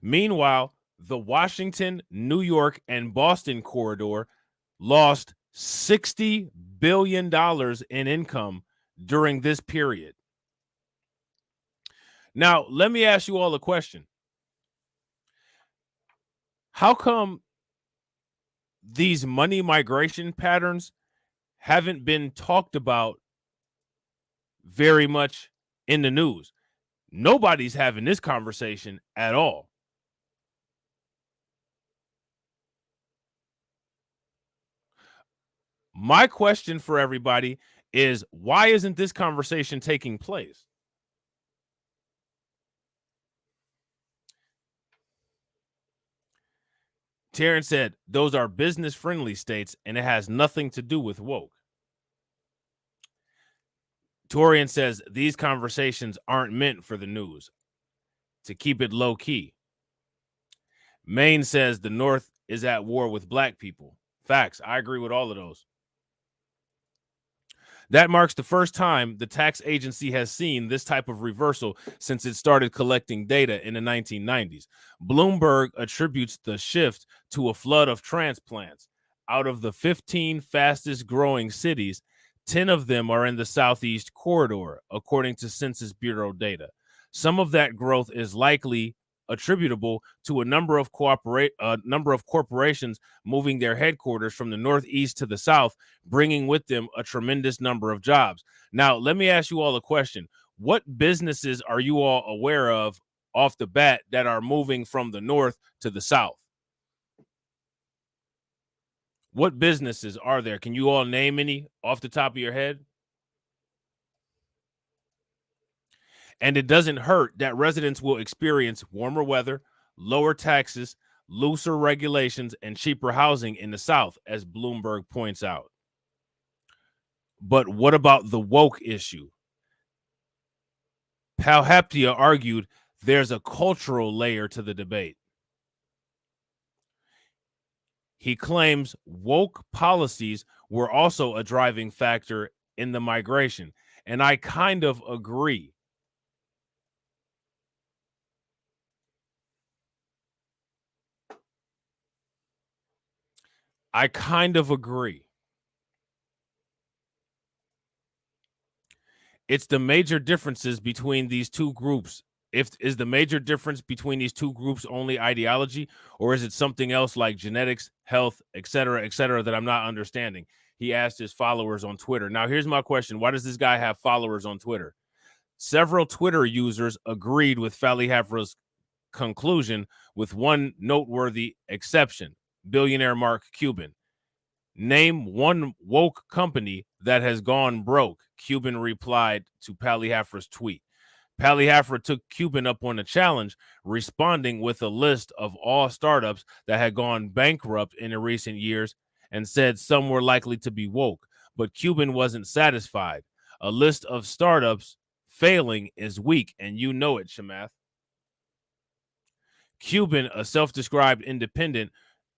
Meanwhile, the Washington, New York, and Boston corridor lost $60 billion in income during this period. Now, let me ask you all a question. How come these money migration patterns haven't been talked about very much in the news? Nobody's having this conversation at all. My question for everybody is, why isn't this conversation taking place? Terrence said, those are business-friendly states, and it has nothing to do with woke. Torian says, these conversations aren't meant for the news, to keep it low-key. Maine says, the North is at war with black people. Facts. I agree with all of those. That marks the first time the tax agency has seen this type of reversal since it started collecting data in the 1990s. Bloomberg attributes the shift to a flood of transplants. Out of the 15 fastest growing cities, 10 of them are in the Southeast corridor, according to Census Bureau data. Some of that growth is likely attributable to a number of corporations moving their headquarters from the Northeast to the South, bringing with them a tremendous number of jobs. Now, let me ask you all a question. What businesses are you all aware of off the bat that are moving from the North to the South? What businesses are there? Can you all name any off the top of your head? And it doesn't hurt that residents will experience warmer weather, lower taxes, looser regulations, and cheaper housing in the South, as Bloomberg points out. But what about the woke issue? Palhaptia argued there's a cultural layer to the debate. He claims woke policies were also a driving factor in the migration, and I kind of agree. I kind of agree. It's the major differences between these two groups. Is the major difference between these two groups only ideology, or is it something else like genetics, health, et cetera, that I'm not understanding? He asked his followers on Twitter. Now, here's my question. Why does this guy have followers on Twitter? Several Twitter users agreed with Fally Hafra's conclusion, with one noteworthy exception, billionaire Mark Cuban. Name one woke company that has gone broke, Cuban replied to Pally Hafra's tweet. Pally Hafra took Cuban up on a challenge, responding with a list of all startups that had gone bankrupt in the recent years and said some were likely to be woke. But Cuban wasn't satisfied. A list of startups failing is weak, and you know it, Shamath. Cuban, a self-described independent,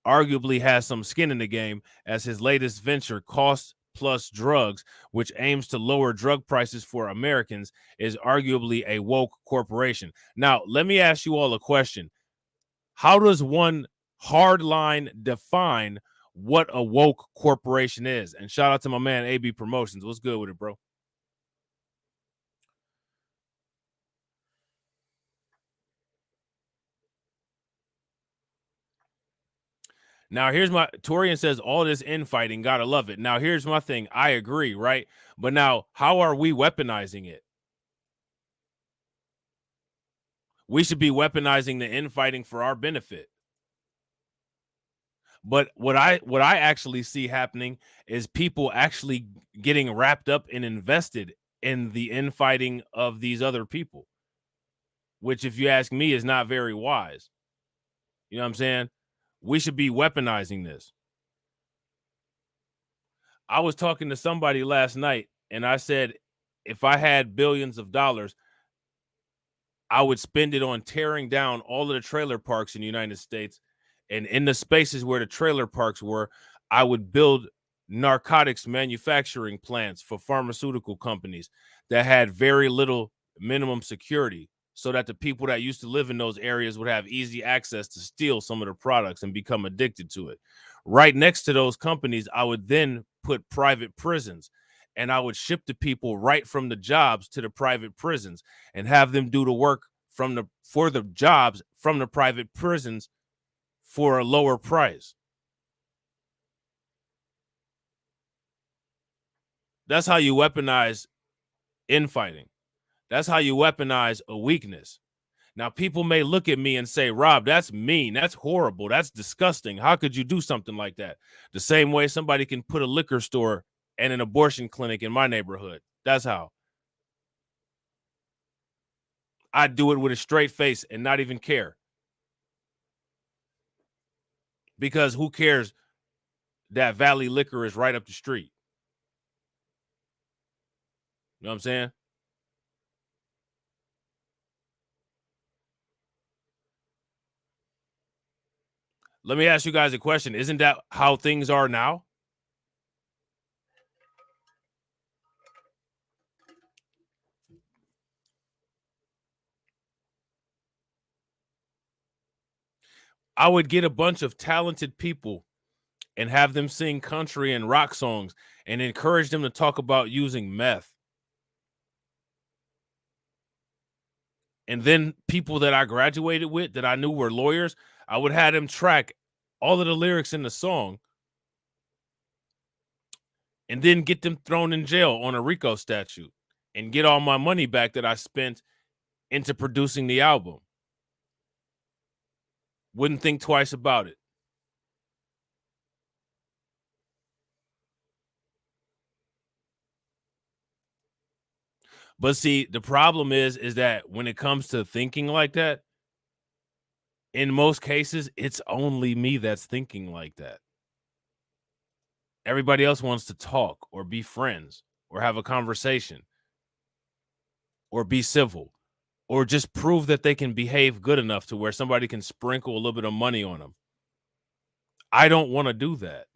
arguably has some skin in the game, as his latest venture, Cost Plus Drugs, which aims to lower drug prices for Americans, is arguably a woke corporation. Now, let me ask you all a question. How does one hardline define what a woke corporation is? And shout out to my man, AB Promotions. What's good with it, bro? Now, here's my Torian says all this infighting, gotta love it. Now, here's my thing. I agree, right? But now, how are we weaponizing it? We should be weaponizing the infighting for our benefit. But what I actually see happening is people actually getting wrapped up and invested in the infighting of these other people, which, if you ask me, is not very wise. You know what I'm saying? We should be weaponizing this. I was talking to somebody last night and I said, if I had billions of dollars, I would spend it on tearing down all of the trailer parks in the United States. And in the spaces where the trailer parks were, I would build narcotics manufacturing plants for pharmaceutical companies that had very little minimum security, so that the people that used to live in those areas would have easy access to steal some of the products and become addicted to it. Right next to those companies, I would then put private prisons, and I would ship the people right from the jobs to the private prisons and have them do the work for the jobs from the private prisons for a lower price. That's how you weaponize infighting. That's how you weaponize a weakness. Now, people may look at me and say, Rob, that's mean. That's horrible. That's disgusting. How could you do something like that? The same way somebody can put a liquor store and an abortion clinic in my neighborhood. That's how. I do it with a straight face and not even care. Because who cares that Valley Liquor is right up the street? You know what I'm saying? Let me ask you guys a question. Isn't that how things are now? I would get a bunch of talented people and have them sing country and rock songs and encourage them to talk about using meth. And then people that I graduated with that I knew were lawyers, I would have them track all of the lyrics in the song and then get them thrown in jail on a RICO statute and get all my money back that I spent into producing the album. Wouldn't think twice about it. But see, the problem is that when it comes to thinking like that, in most cases, it's only me that's thinking like that. Everybody else wants to talk or be friends or have a conversation or be civil or just prove that they can behave good enough to where somebody can sprinkle a little bit of money on them. I don't want to do that.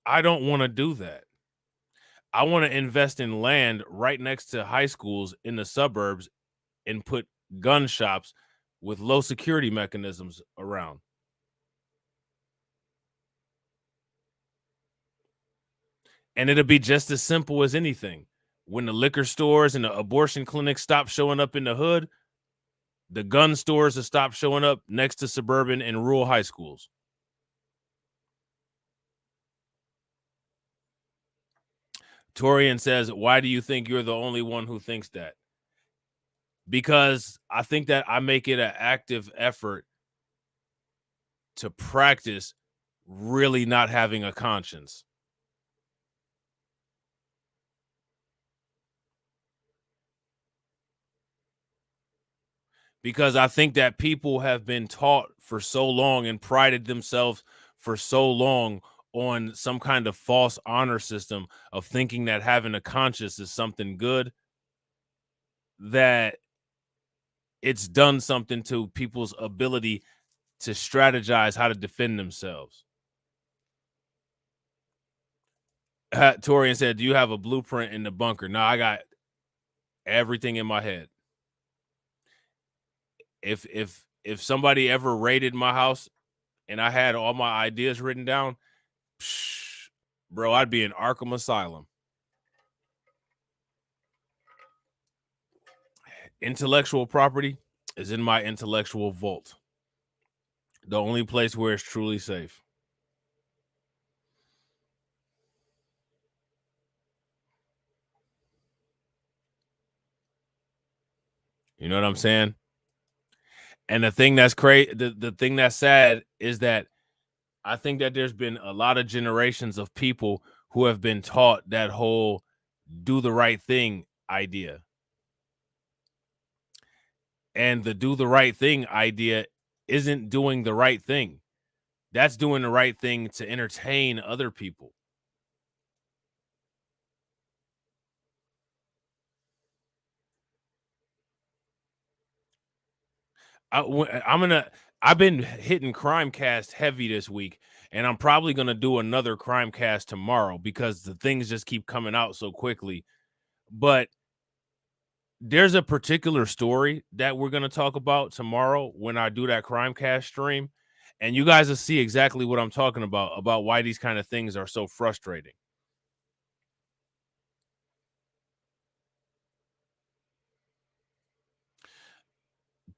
I don't want to do that. I want to invest in land right next to high schools in the suburbs and put gun shops with low security mechanisms around. And it'll be just as simple as anything. When the liquor stores and the abortion clinics stop showing up in the hood, the gun stores will stop showing up next to suburban and rural high schools. Torian says, why do you think you're the only one who thinks that? Because I think that I make it an active effort to practice really not having a conscience. Because I think that people have been taught for so long and prided themselves for so long on some kind of false honor system of thinking that having a conscience is something good, that it's done something to people's ability to strategize how to defend themselves. Torian said, do you have a blueprint in the bunker? No, I got everything in my head. If somebody ever raided my house and I had all my ideas written down, bro, I'd be in Arkham Asylum. Intellectual property is in my intellectual vault. The only place where it's truly safe. You know what I'm saying? And the thing that's crazy, the thing that's sad is that I think that there's been a lot of generations of people who have been taught that whole do the right thing idea. And the do the right thing idea isn't doing the right thing. That's doing the right thing to entertain other people. I've been hitting Crimecast heavy this week, and I'm probably gonna do another Crimecast tomorrow because the things just keep coming out so quickly. But there's a particular story that we're gonna talk about tomorrow when I do that Crimecast stream, and you guys will see exactly what I'm talking about why these kind of things are so frustrating.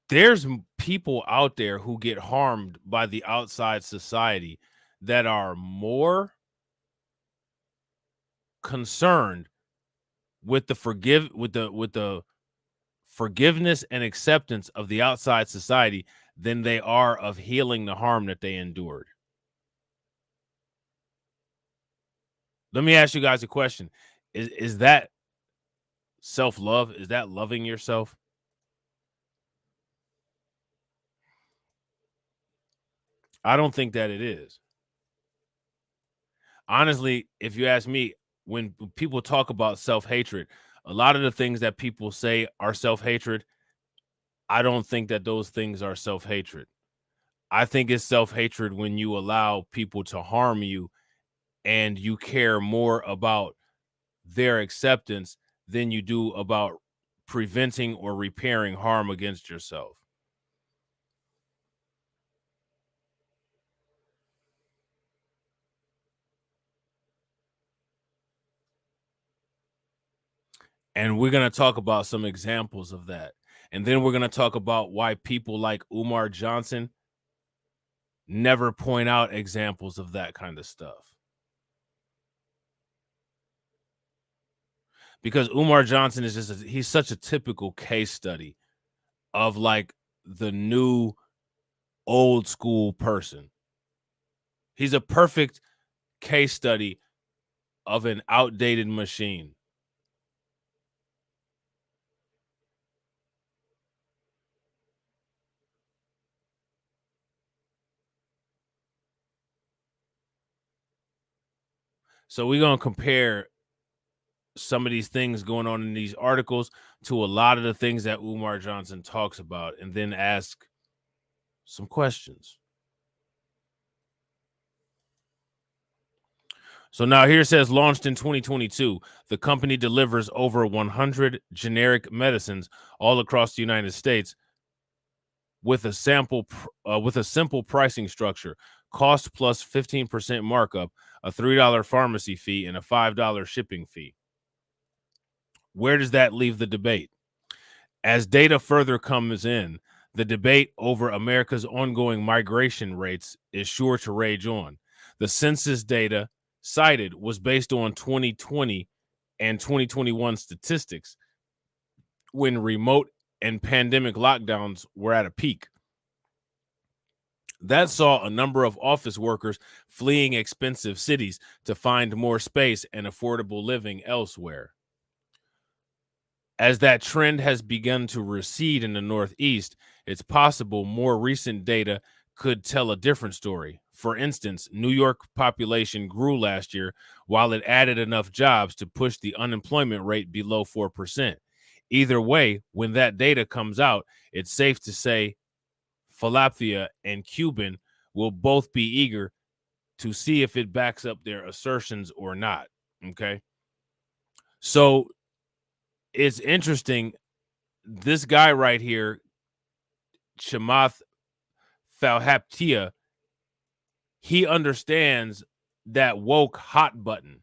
There's people out there who get harmed by the outside society that are more concerned with the forgiveness and acceptance of the outside society than they are of healing the harm that they endured. Let me ask you guys a question. Is that self-love? Is that loving yourself? I don't think that it is. honestly, if you ask me, when people talk about self-hatred, a lot of the things that people say are self-hatred, I don't think that those things are self-hatred. I think it's self-hatred when you allow people to harm you and you care more about their acceptance than you do about preventing or repairing harm against yourself. And we're going to talk about some examples of that. And then we're going to talk about why people like Umar Johnson never point out examples of that kind of stuff. Because Umar Johnson is he's such a typical case study of like the new old school person. He's a perfect case study of an outdated machine. So we're going to compare some of these things going on in these articles to a lot of the things that Umar Johnson talks about and then ask some questions. So now here it says launched in 2022, the company delivers over 100 generic medicines all across the United States with a simple pricing structure, cost plus 15% markup, a $3 pharmacy fee, and a $5 shipping fee. Where does that leave the debate? As data further comes in, the debate over America's ongoing migration rates is sure to rage on. The census data cited was based on 2020 and 2021 statistics when remote and pandemic lockdowns were at a peak. That saw a number of office workers fleeing expensive cities to find more space and affordable living elsewhere. As that trend has begun to recede in the Northeast, it's possible more recent data could tell a different story. For instance, New York population grew last year while it added enough jobs to push the unemployment rate below 4%. Either way, when that data comes out, it's safe to say Philadelphia and Cuban will both be eager to see if it backs up their assertions or not. Okay. So it's interesting. This guy right here, Chamath Palihapitiya, he understands that woke hot button.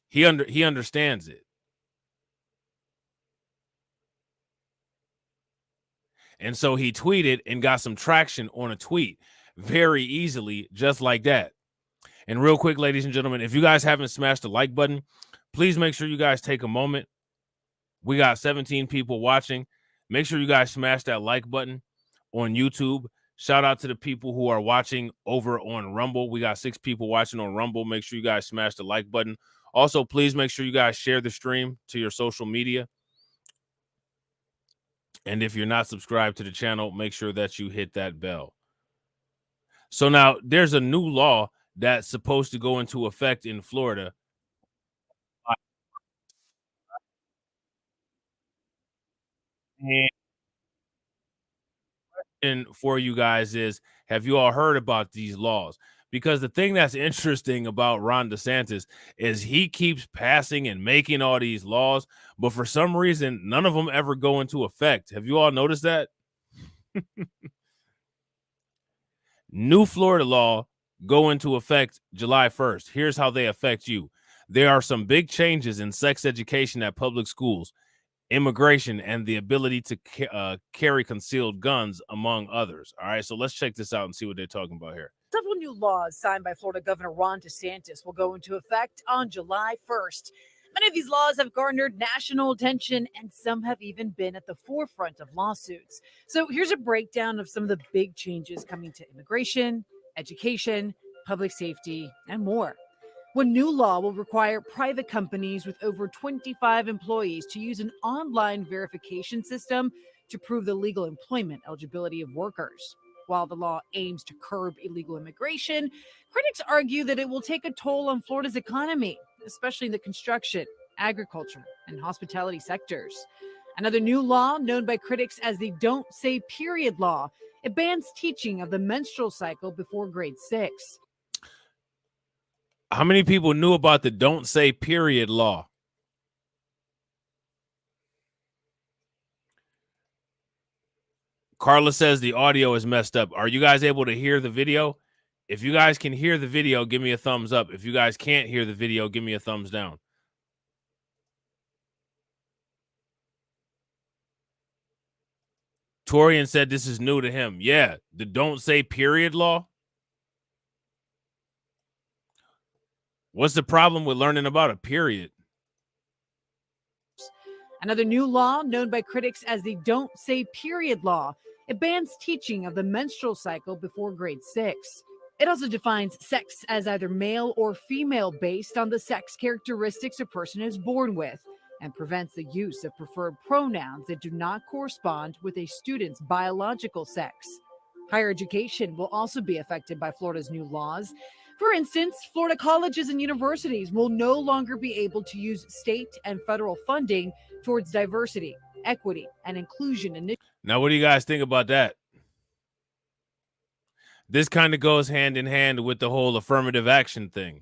He understands it. And so he tweeted and got some traction on a tweet very easily, just like that. And real quick, ladies and gentlemen, if you guys haven't smashed the like button, please make sure you guys take a moment. We got 17 people watching. Make sure you guys smash that like button on YouTube. Shout out to the people who are watching over on Rumble. We got 6 people watching on Rumble. Make sure you guys smash the like button. Also, please make sure you guys share the stream to your social media. And if you're not subscribed to the channel, make sure that you hit that bell. So now there's a new law that's supposed to go into effect in Florida. And for you guys is, have you all heard about these laws? Because the thing that's interesting about Ron DeSantis is he keeps passing and making all these laws, but for some reason, none of them ever go into effect. Have you all noticed that? New Florida law go into effect July 1st. Here's how they affect you. There are some big changes in sex education at public schools, immigration, and the ability to carry concealed guns, among others. All right, so let's check this out and see what they're talking about here. Several new laws signed by Florida Governor Ron DeSantis will go into effect on July 1st. Many of these laws have garnered national attention, and some have even been at the forefront of lawsuits. So here's a breakdown of some of the big changes coming to immigration, education, public safety, and more. One new law will require private companies with over 25 employees to use an online verification system to prove the legal employment eligibility of workers. While the law aims to curb illegal immigration, critics argue that it will take a toll on Florida's economy, especially in the construction, agriculture, and hospitality sectors. Another new law, known by critics as the Don't Say Period law, it bans teaching of the menstrual cycle before grade 6. How many people knew about the Don't Say Period law? Carla says the audio is messed up. Are you guys able to hear the video? If you guys can hear the video, give me a thumbs up. If you guys can't hear the video, give me a thumbs down. Torian said this is new to him. Yeah, the Don't Say Period law. What's the problem with learning about a period? Another new law, known by critics as the Don't Say Period law, it bans teaching of the menstrual cycle before grade 6. It also defines sex as either male or female based on the sex characteristics a person is born with, and prevents the use of preferred pronouns that do not correspond with a student's biological sex. Higher education will also be affected by Florida's new laws. For instance, Florida colleges and universities will no longer be able to use state and federal funding towards diversity, equity, and inclusion initiatives. Now, what do you guys think about that? This kind of goes hand in hand with the whole affirmative action thing.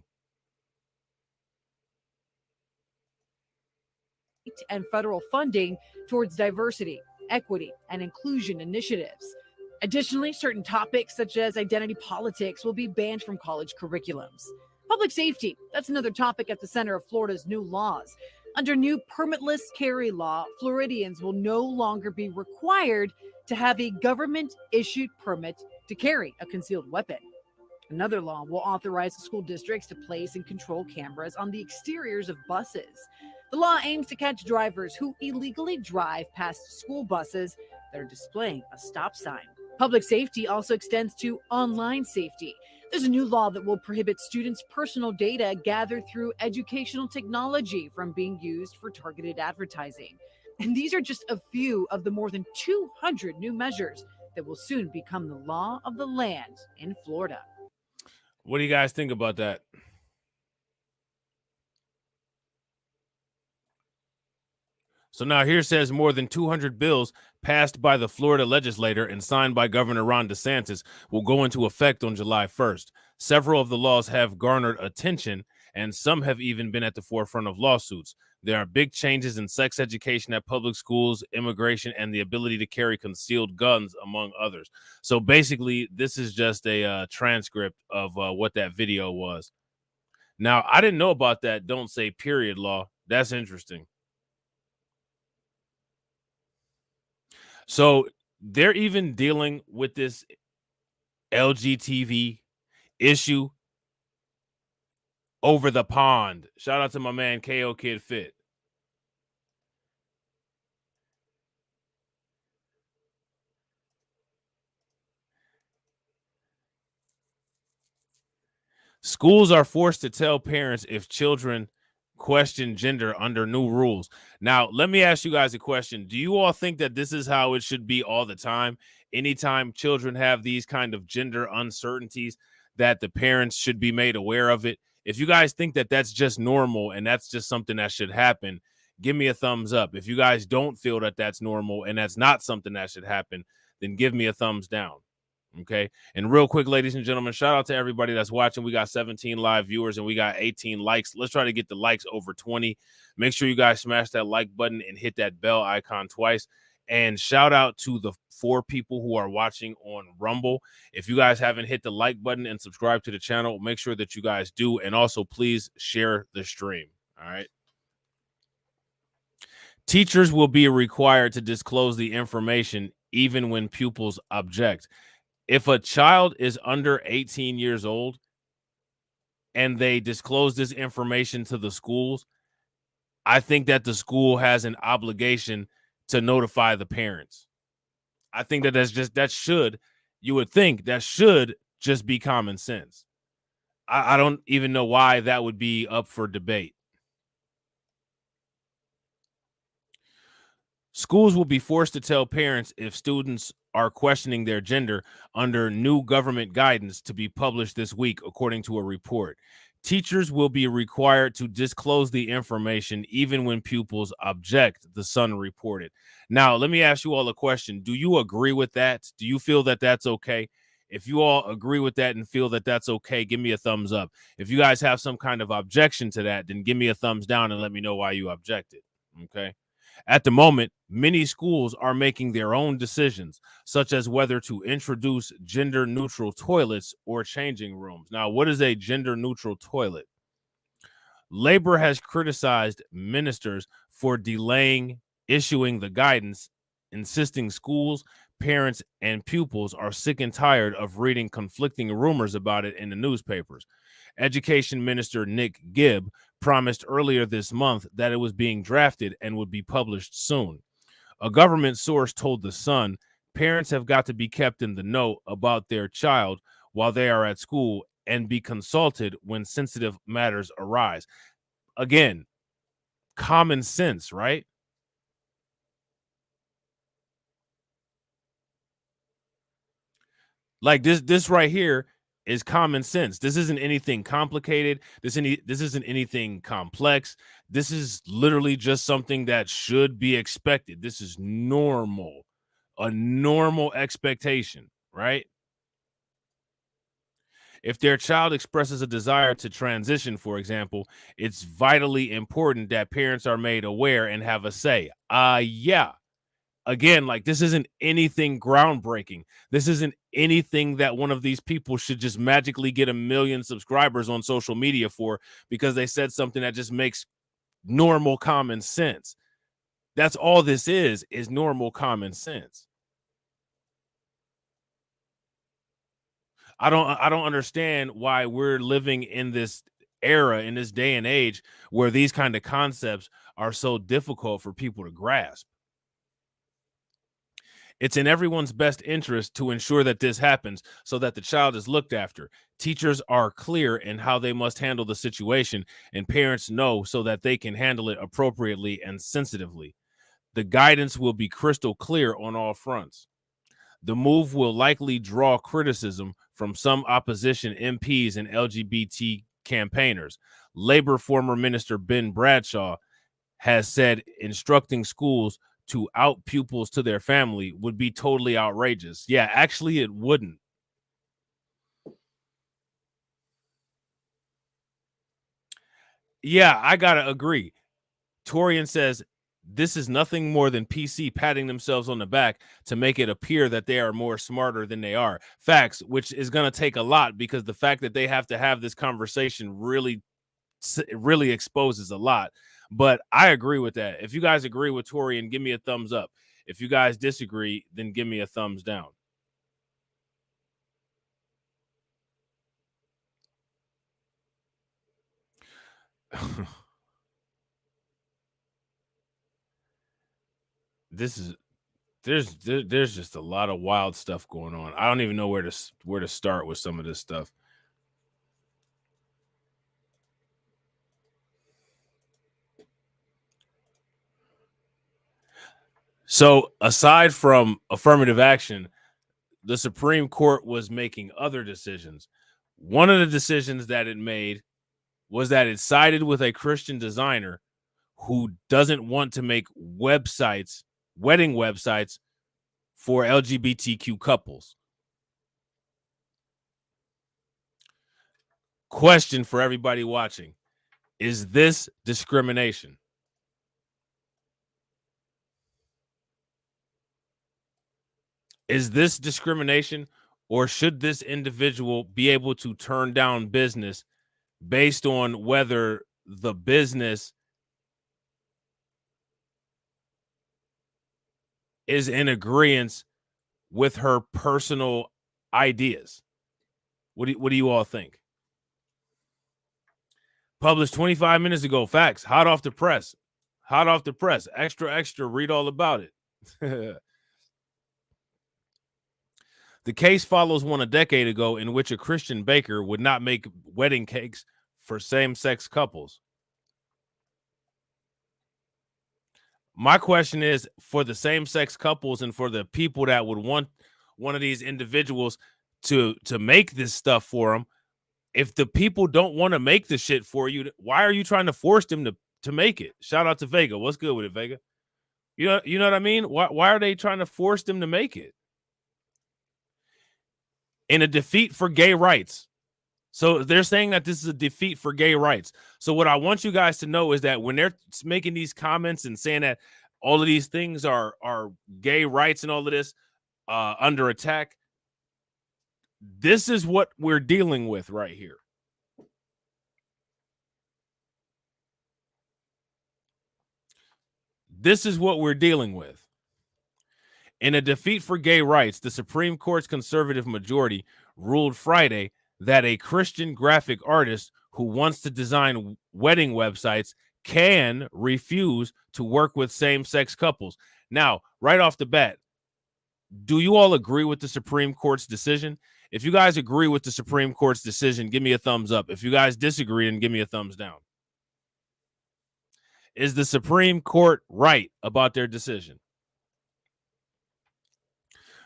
And federal funding towards diversity, equity, and inclusion initiatives. Additionally, certain topics such as identity politics will be banned from college curriculums. Public safety, that's another topic at the center of Florida's new laws. Under new permitless carry law, Floridians will no longer be required to have a government-issued permit to carry a concealed weapon. Another law will authorize school districts to place and control cameras on the exteriors of buses. The law aims to catch drivers who illegally drive past school buses that are displaying a stop sign. Public safety also extends to online safety. There's a new law that will prohibit students' personal data gathered through educational technology from being used for targeted advertising. And these are just a few of the more than 200 new measures that will soon become the law of the land in Florida. What do you guys think about that? So now here says more than 200 bills passed by the Florida legislature and signed by Governor Ron DeSantis will go into effect on July 1st. Several of the laws have garnered attention, and some have even been at the forefront of lawsuits. There are big changes in sex education at public schools, immigration, and the ability to carry concealed guns, among others. So basically, this is just a transcript of what that video was. Now, I didn't know about that Don't Say Period law. That's interesting. So they're even dealing with this L.G.TV issue over the pond. Shout out to my man KO Kid Fit. Schools are forced to tell parents if children question gender under new rules. Now, let me ask you guys a question. Do you all think that this is how it should be all the time? Anytime children have these kind of gender uncertainties, that the parents should be made aware of it? If you guys think that that's just normal and that's just something that should happen, give me a thumbs up. If you guys don't feel that that's normal and that's not something that should happen, then give me a thumbs down. Okay. And real quick, ladies and gentlemen, shout out to everybody that's watching. We got 17 live viewers and we got 18 likes. Let's try to get the likes over 20. Make sure you guys smash that like button and hit that bell icon twice. And shout out to the 4 people who are watching on Rumble. If you guys haven't hit the like button and subscribe to the channel, make sure that you guys do. And also, please share the stream. All right. Teachers will be required to disclose the information even when pupils object. If a child is under 18 years old and they disclose this information to the schools, I think that the school has an obligation to notify the parents. I think that you would think that should just be common sense. I don't even know why that would be up for debate. Schools will be forced to tell parents if students are questioning their gender under new government guidance to be published this week, according to a report. Teachers will be required to disclose the information even when pupils object, the Sun reported. Now, let me ask you all a question. Do you agree with that? Do you feel that that's okay? If you all agree with that and feel that that's okay, give me a thumbs up. If you guys have some kind of objection to that, then give me a thumbs down and let me know why you objected. Okay. At the moment, many schools are making their own decisions, such as whether to introduce gender neutral toilets or changing rooms. Now, what is a gender neutral toilet? Labor has criticized ministers for delaying issuing the guidance, insisting schools, parents, and pupils are sick and tired of reading conflicting rumors about it in the newspapers. Education Minister Nick Gibb promised earlier this month that it was being drafted and would be published soon. A government source told The Sun parents have got to be kept in the know about their child while they are at school and be consulted when sensitive matters arise. Again, common sense, right? Like this right here is common sense. This isn't anything complicated. This isn't anything complex. This is literally just something that should be expected. This is normal, a normal expectation, right? If their child expresses a desire to transition, for example, it's vitally important that parents are made aware and have a say. Yeah. Again, like this isn't anything groundbreaking. This isn't anything that one of these people should just magically get 1 million subscribers on social media for because they said something that just makes normal common sense. That's all this is normal common sense. I don't understand why we're living in this era, in this day and age, where these kind of concepts are so difficult for people to grasp. It's in everyone's best interest to ensure that this happens so that the child is looked after. Teachers are clear in how they must handle the situation, and parents know so that they can handle it appropriately and sensitively. The guidance will be crystal clear on all fronts. The move will likely draw criticism from some opposition MPs and LGBT campaigners. Labor former Minister Ben Bradshaw has said instructing schools to out pupils to their family would be totally outrageous. Yeah, actually, it wouldn't. Yeah, I gotta agree. Torian says this is nothing more than PC patting themselves on the back to make it appear that they are more smarter than they are. Facts, which is going to take a lot because the fact that they have to have this conversation really exposes a lot. But I agree with that. If you guys agree with Torian, give me a thumbs up. If you guys disagree, then give me a thumbs down. There's just a lot of wild stuff going on. I don't even know where to start with some of this stuff. So aside from affirmative action, the Supreme Court was making other decisions. One of the decisions that it made was that it sided with a Christian designer who doesn't want to make websites, wedding websites for LGBTQ couples. Question for everybody watching. Is this discrimination? Is this discrimination, or should this individual be able to turn down business based on whether the business is in agreement with her personal ideas? What do you all think? Published 25 minutes ago. Facts. Hot off the press. Hot off the press. Extra. Read all about it. The case follows one a decade ago in which a Christian baker would not make wedding cakes for same-sex couples. My question is for the same-sex couples and for the people that would want one of these individuals to make this stuff for them. If the people don't want to make the shit for you, why are you trying to force them to make it? Shout out to Vega. What's good with it, Vega? You know what I mean? Why are they trying to force them to make it? In a defeat for gay rights. So they're saying that this is a defeat for gay rights. So what I want you guys to know is that when they're making these comments and saying that all of these things are gay rights and all of this under attack, this is what we're dealing with right here. This is what we're dealing with. In a defeat for gay rights, the Supreme Court's conservative majority ruled Friday that a Christian graphic artist who wants to design wedding websites can refuse to work with same-sex couples. Now, right off the bat, do you all agree with the Supreme Court's decision? If you guys agree with the Supreme Court's decision, give me a thumbs up. If you guys disagree, then give me a thumbs down. Is the Supreme Court right about their decision?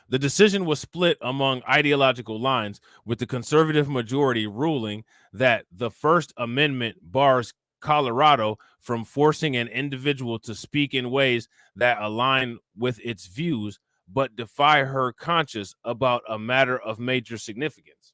The decision was split among ideological lines, with the conservative majority ruling that the First Amendment bars Colorado from forcing an individual to speak in ways that align with its views, but defy her conscience about a matter of major significance.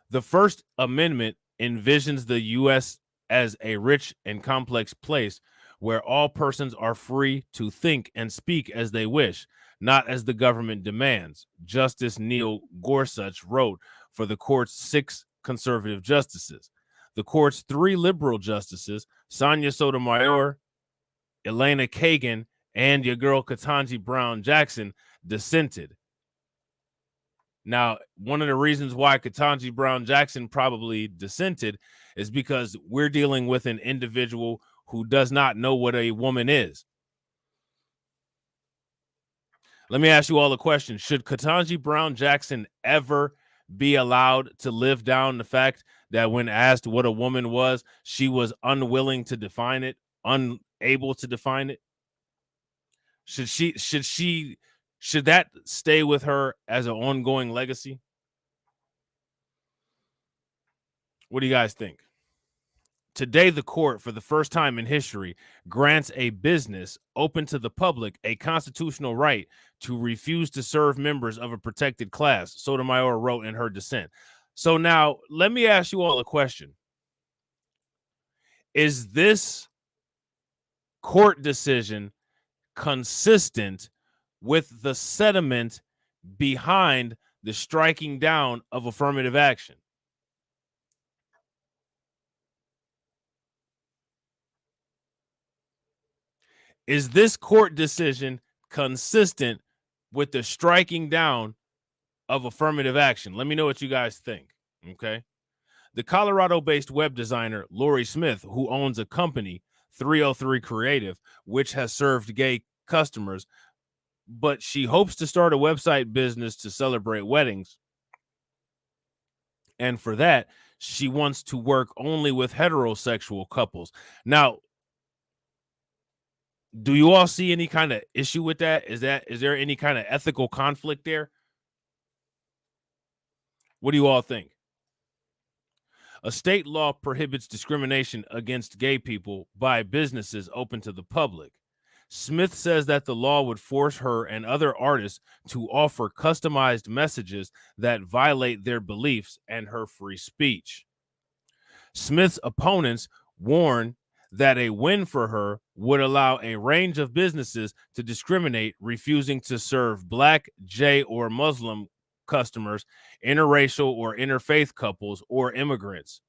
The First Amendment envisions the U.S. as a rich and complex place where all persons are free to think and speak as they wish, not as the government demands, Justice Neil Gorsuch wrote for the court's 6 conservative justices. The court's 3 liberal justices, Sonia Sotomayor, Elena Kagan, and your girl Ketanji Brown Jackson, dissented. Now, one of the reasons why Ketanji Brown Jackson probably dissented is because we're dealing with an individual who does not know what a woman is. Let me ask you all a question. Should Ketanji Brown Jackson ever be allowed to live down the fact that when asked what a woman was, she was unwilling to define it, unable to define it? Should that stay with her as an ongoing legacy? What do you guys think? Today, the court, for the first time in history, grants a business open to the public a constitutional right to refuse to serve members of a protected class, Sotomayor wrote in her dissent. So now, let me ask you all a question. Is this court decision consistent with the sentiment behind the striking down of affirmative action? Is this court decision consistent with the striking down of affirmative action? Let me know what you guys think, okay? The Colorado-based web designer Lori Smith, who owns a company, 303 Creative, which has served gay customers, but she hopes to start a website business to celebrate weddings. And for that, she wants to work only with heterosexual couples. Now, do you all see any kind of issue with that? Is there any kind of ethical conflict there? What do you all think? A state law prohibits discrimination against gay people by businesses open to the public. Smith says that the law would force her and other artists to offer customized messages that violate their beliefs and her free speech. Smith's opponents warn that a win for her would allow a range of businesses to discriminate, refusing to serve Black, J, or Muslim customers, interracial or interfaith couples, or immigrants.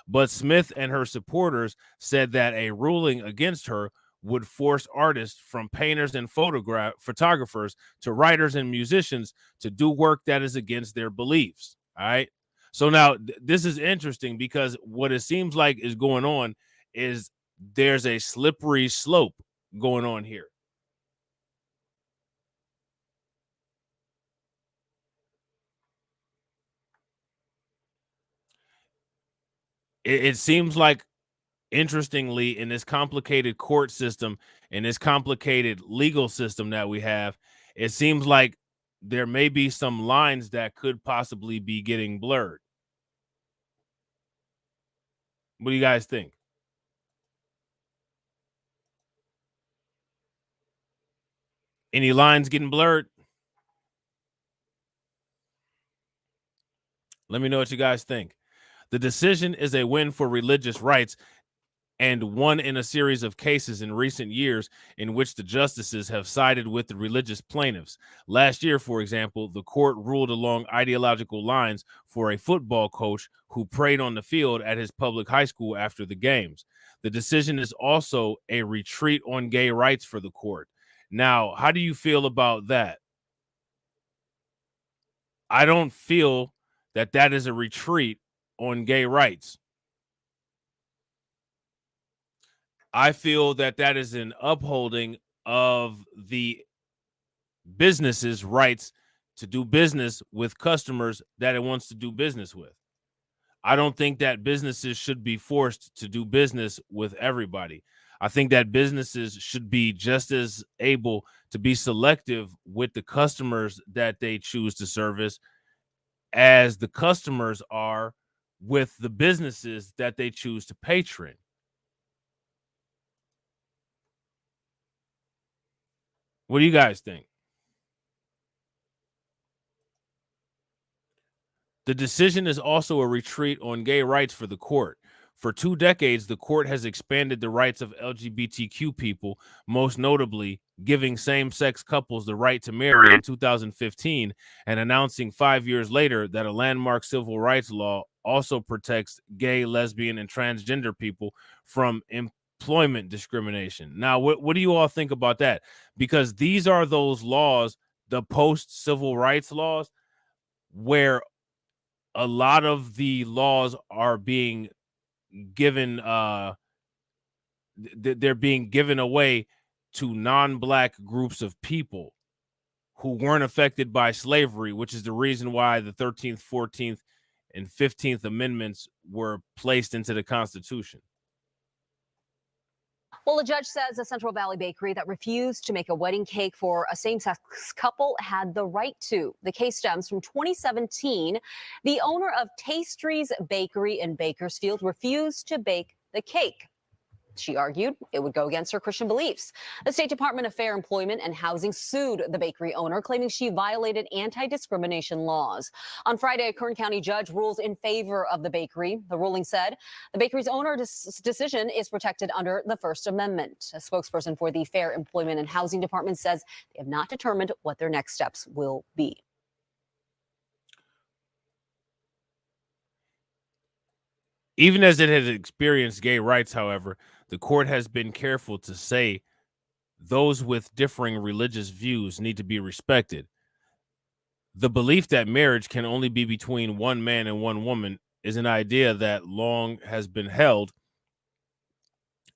But Smith and her supporters said that a ruling against her would force artists, from painters and photographers to writers and musicians, to do work that is against their beliefs. All right. So now this is interesting because what it seems like is going on is there's a slippery slope going on here. It seems like interestingly, in this complicated court system, in this complicated legal system that we have, it seems like there may be some lines that could possibly be getting blurred. What do you guys think? Any lines getting blurred? Let me know what you guys think. The decision is a win for religious rights and one in a series of cases in recent years in which the justices have sided with the religious plaintiffs. Last year, for example, the court ruled along ideological lines for a football coach who prayed on the field at his public high school after the games. The decision is also a retreat on gay rights for the court. Now, how do you feel about that? I don't feel that that is a retreat on gay rights. I feel that that is an upholding of the business's rights to do business with customers that it wants to do business with. I don't think that businesses should be forced to do business with everybody. I think that businesses should be just as able to be selective with the customers that they choose to service as the customers are with the businesses that they choose to patron. What do you guys think? The decision is also a retreat on gay rights for the court. For 2 decades, the court has expanded the rights of LGBTQ people, most notably giving same-sex couples the right to marry in 2015 and announcing 5 years later that a landmark civil rights law also protects gay, lesbian, and transgender people from employment discrimination. Now, what do you all think about that? Because these are those laws, the post-civil rights laws, where a lot of the laws are being given they're being given away to non-black groups of people who weren't affected by slavery, which is the reason why the 13th, 14th, and 15th amendments were placed into the Constitution. Well, a judge says a Central Valley bakery that refused to make a wedding cake for a same-sex couple had the right to. The case stems from 2017. The owner of Tastry's Bakery in Bakersfield refused to bake the cake. She argued it would go against her Christian beliefs. The State Department of Fair Employment and Housing sued the bakery owner, claiming she violated anti-discrimination laws. On Friday, a Kern County judge rules in favor of the bakery. The ruling said the bakery's owner's decision is protected under the First Amendment. A spokesperson for the Fair Employment and Housing Department says they have not determined what their next steps will be. Even as it has experienced gay rights, however, the court has been careful to say those with differing religious views need to be respected. The belief that marriage can only be between one man and one woman is an idea that long has been held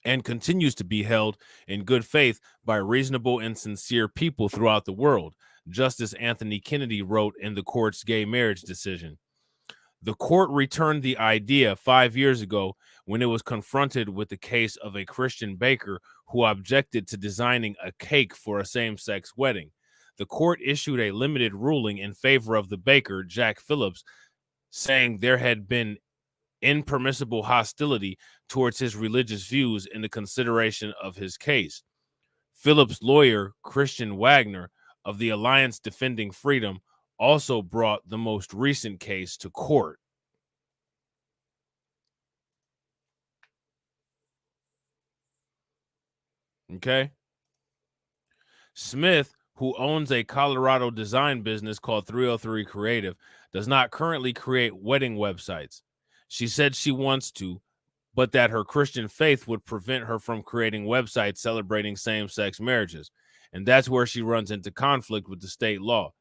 and continues to be held in good faith by reasonable and sincere people throughout the world, Justice Anthony Kennedy wrote in the court's gay marriage decision. The court returned the idea 5 years ago when it was confronted with the case of a Christian baker who objected to designing a cake for a same-sex wedding. The court issued a limited ruling in favor of the baker, Jack Phillips, saying there had been impermissible hostility towards his religious views in the consideration of his case. Phillips' lawyer, Christian Wagner, of the Alliance Defending Freedom, also brought the most recent case to court. Okay. Smith, who owns a Colorado design business called 303 Creative, does not currently create wedding websites. She said she wants to, but that her Christian faith would prevent her from creating websites celebrating same-sex marriages. And that's where she runs into conflict with the state law.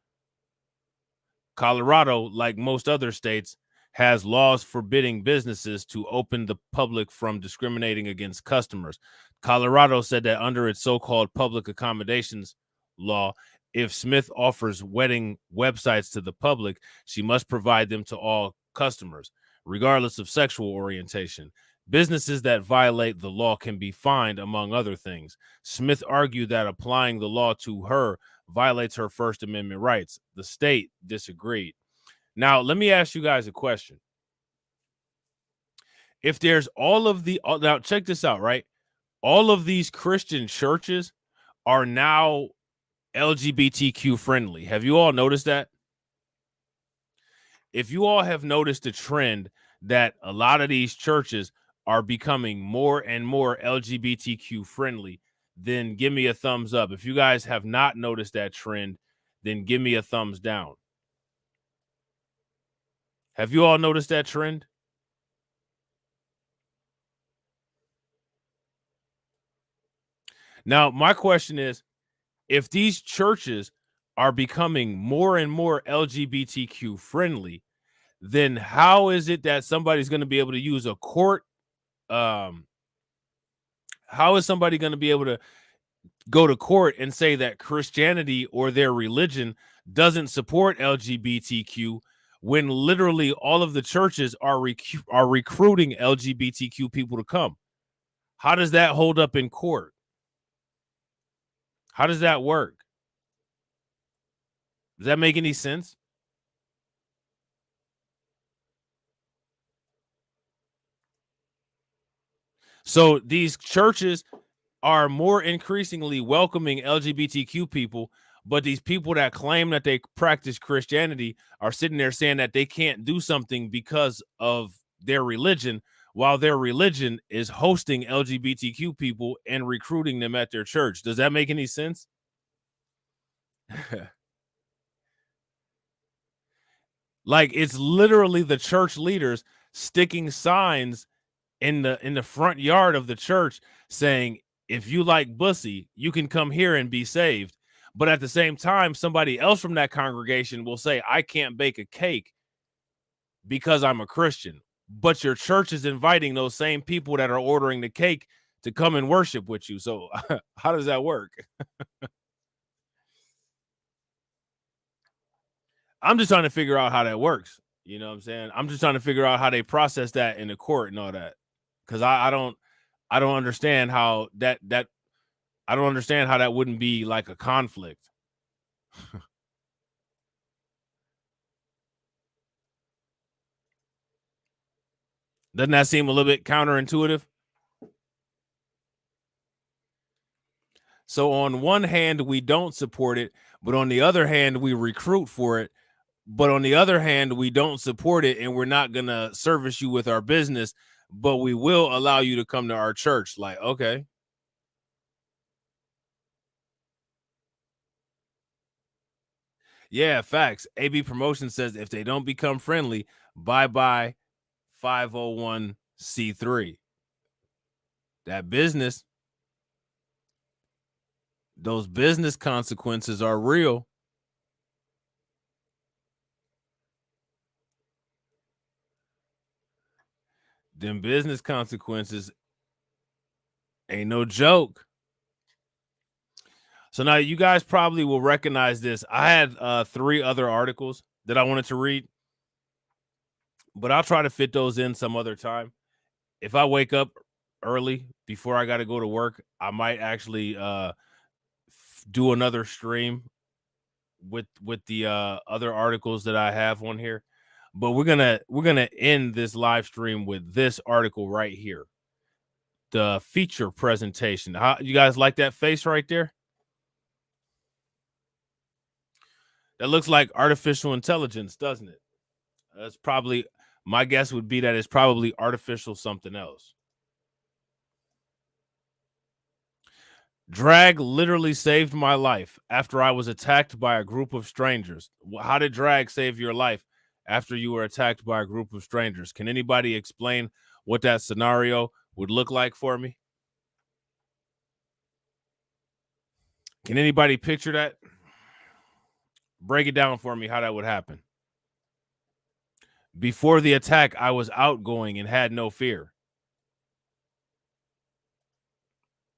Colorado, like most other states, has laws forbidding businesses to open the public from discriminating against customers. Colorado said that under its so-called public accommodations law, if Smith offers wedding websites to the public, she must provide them to all customers, regardless of sexual orientation. Businesses that violate the law can be fined, among other things. Smith argued that applying the law to her violates her First Amendment rights. The state disagreed. Now, let me ask you guys a question. If there's now check this out, right? All of these Christian churches are now LGBTQ friendly. Have you all noticed that? If you all have noticed the trend that a lot of these churches are becoming more and more LGBTQ friendly, then give me a thumbs up. If you guys have not noticed that trend, then give me a thumbs down. Have you all noticed that trend? Now, my question is, if these churches are becoming more and more LGBTQ friendly, then how is it that somebody's going to be able to use a court? How is somebody going to be able to go to court and say that Christianity or their religion doesn't support LGBTQ when literally all of the churches are recruiting LGBTQ people to come? How does that hold up in court? How does that work? Does that make any sense? So these churches are more increasingly welcoming LGBTQ people, but these people that claim that they practice Christianity are sitting there saying that they can't do something because of their religion, while their religion is hosting LGBTQ people and recruiting them at their church. Does that make any sense? Like, it's literally the church leaders sticking signs in the front yard of the church saying, if you like bussy, you can come here and be saved. But at the same time, somebody else from that congregation will say, I can't bake a cake because I'm a Christian. But your church is inviting those same people that are ordering the cake to come and worship with you. So how does that work? I'm just trying to figure out how that works. You know what I'm saying? I'm just trying to figure out how they process that in the court and all that. Because I don't understand how that I don't understand how that wouldn't be like a conflict. Doesn't that seem a little bit counterintuitive? So on one hand, we don't support it, but on the other hand, we recruit for it. But on the other hand, we don't support it and we're not going to service you with our business, but we will allow you to come to our church. Like, okay. Yeah, facts. AB Promotion says if they don't become friendly, bye-bye 501c3. That business, those business consequences are real. Them business consequences ain't no joke. So now you guys probably will recognize this. I had 3 other articles that I wanted to read, but I'll try to fit those in some other time. If I wake up early before I got to go to work, I might actually do another stream with the other articles that I have on here. But we're gonna end this live stream with this article right here, the feature presentation. How you guys like that face right there? That looks like artificial intelligence, doesn't it? That's probably, my guess would be that it's probably artificial something else. Drag literally saved my life after I was attacked by a group of strangers. How did drag save your life after you were attacked by a group of strangers? Can anybody explain what that scenario would look like for me? Can anybody picture that? Break it down for me how that would happen. Before the attack, I was outgoing and had no fear.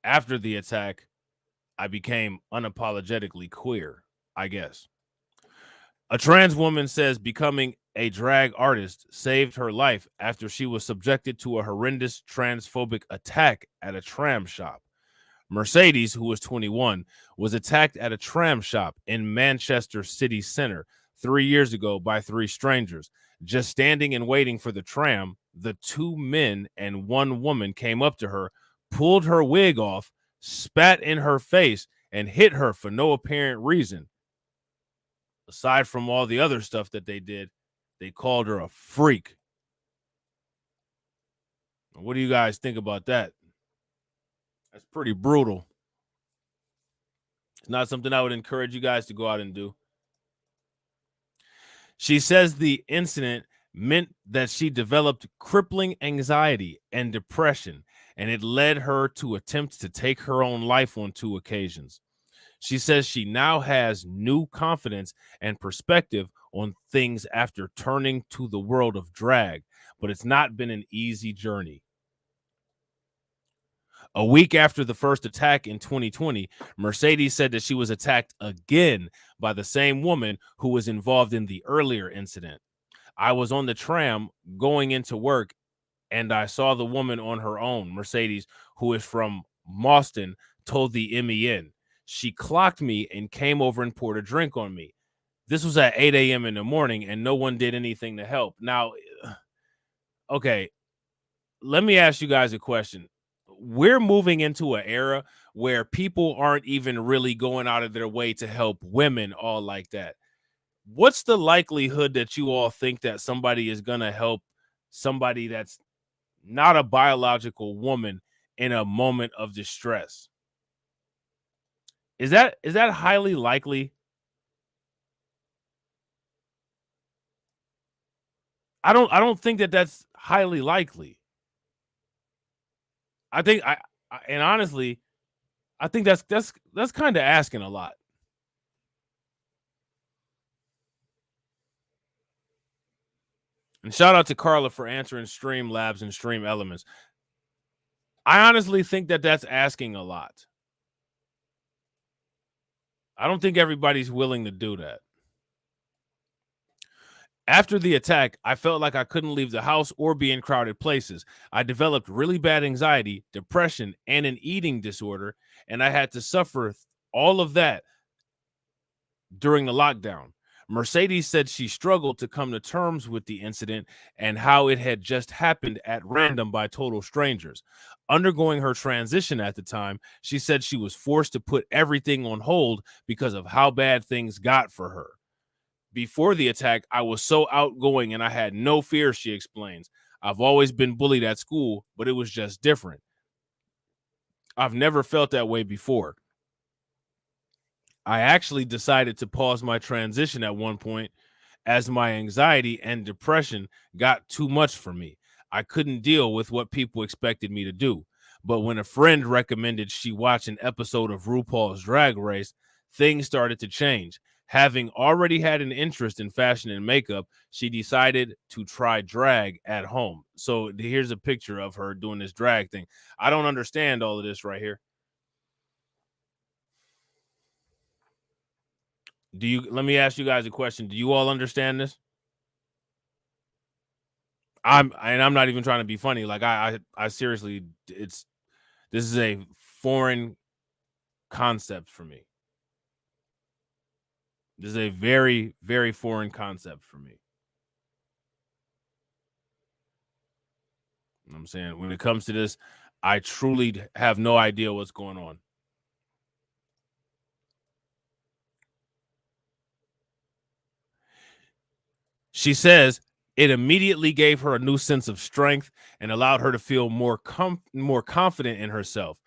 After the attack, I became unapologetically queer, I guess. A trans woman says becoming a drag artist, saved her life after she was subjected to a horrendous transphobic attack at a tram shop. Mercedes, who was 21, was attacked at a tram shop in Manchester city centre 3 years ago by 3 strangers. Just standing and waiting for the tram, the 2 men and 1 woman came up to her, pulled her wig off, spat in her face, and hit her for no apparent reason. Aside from all the other stuff that they did, they called her a freak. What do you guys think about that? That's pretty brutal. It's not something I would encourage you guys to go out and do. She says the incident meant that she developed crippling anxiety and depression, and it led her to attempt to take her own life on 2 occasions. She says she now has new confidence and perspective on things after turning to the world of drag, but it's not been an easy journey. A week after the first attack in 2020, Mercedes said that she was attacked again by the same woman who was involved in the earlier incident. I was on the tram going into work and I saw the woman on her own, Mercedes, who is from Boston, told the MEN. She clocked me and came over and poured a drink on me. This was at 8 a.m. in the morning and no one did anything to help. Now, okay, let me ask you guys a question. We're moving into an era where people aren't even really going out of their way to help women all like that. What's the likelihood that you all think that somebody is going to help somebody that's not a biological woman in a moment of distress? Is that highly likely? I don't think that that's highly likely. I think and honestly, I think that's kind of asking a lot. And shout out to Carla for answering Stream Labs and Stream Elements. I honestly think that that's asking a lot. I don't think everybody's willing to do that. After the attack, I felt like I couldn't leave the house or be in crowded places. I developed really bad anxiety, depression, and an eating disorder, and I had to suffer all of that during the lockdown. Mercedes said she struggled to come to terms with the incident and how it had just happened at random by total strangers. Undergoing her transition at the time, she said she was forced to put everything on hold because of how bad things got for her. Before the attack, I was so outgoing and I had no fear, she explains. I've always been bullied at school, but it was just different. I've never felt that way before. I actually decided to pause my transition at one point as my anxiety and depression got too much for me. I couldn't deal with what people expected me to do. But when a friend recommended she watch an episode of RuPaul's Drag Race, things started to change. Having already had an interest in fashion and makeup, she decided to try drag at home. So here's a picture of her doing this drag thing. I don't understand all of this right here. Let me ask you guys a question. Do you all understand this? I'm not even trying to be funny. Like I seriously, this is a foreign concept for me. This is a very, very foreign concept for me. You know what I'm saying, when it comes to this, I truly have no idea what's going on. She says it immediately gave her a new sense of strength and allowed her to feel more confident in herself.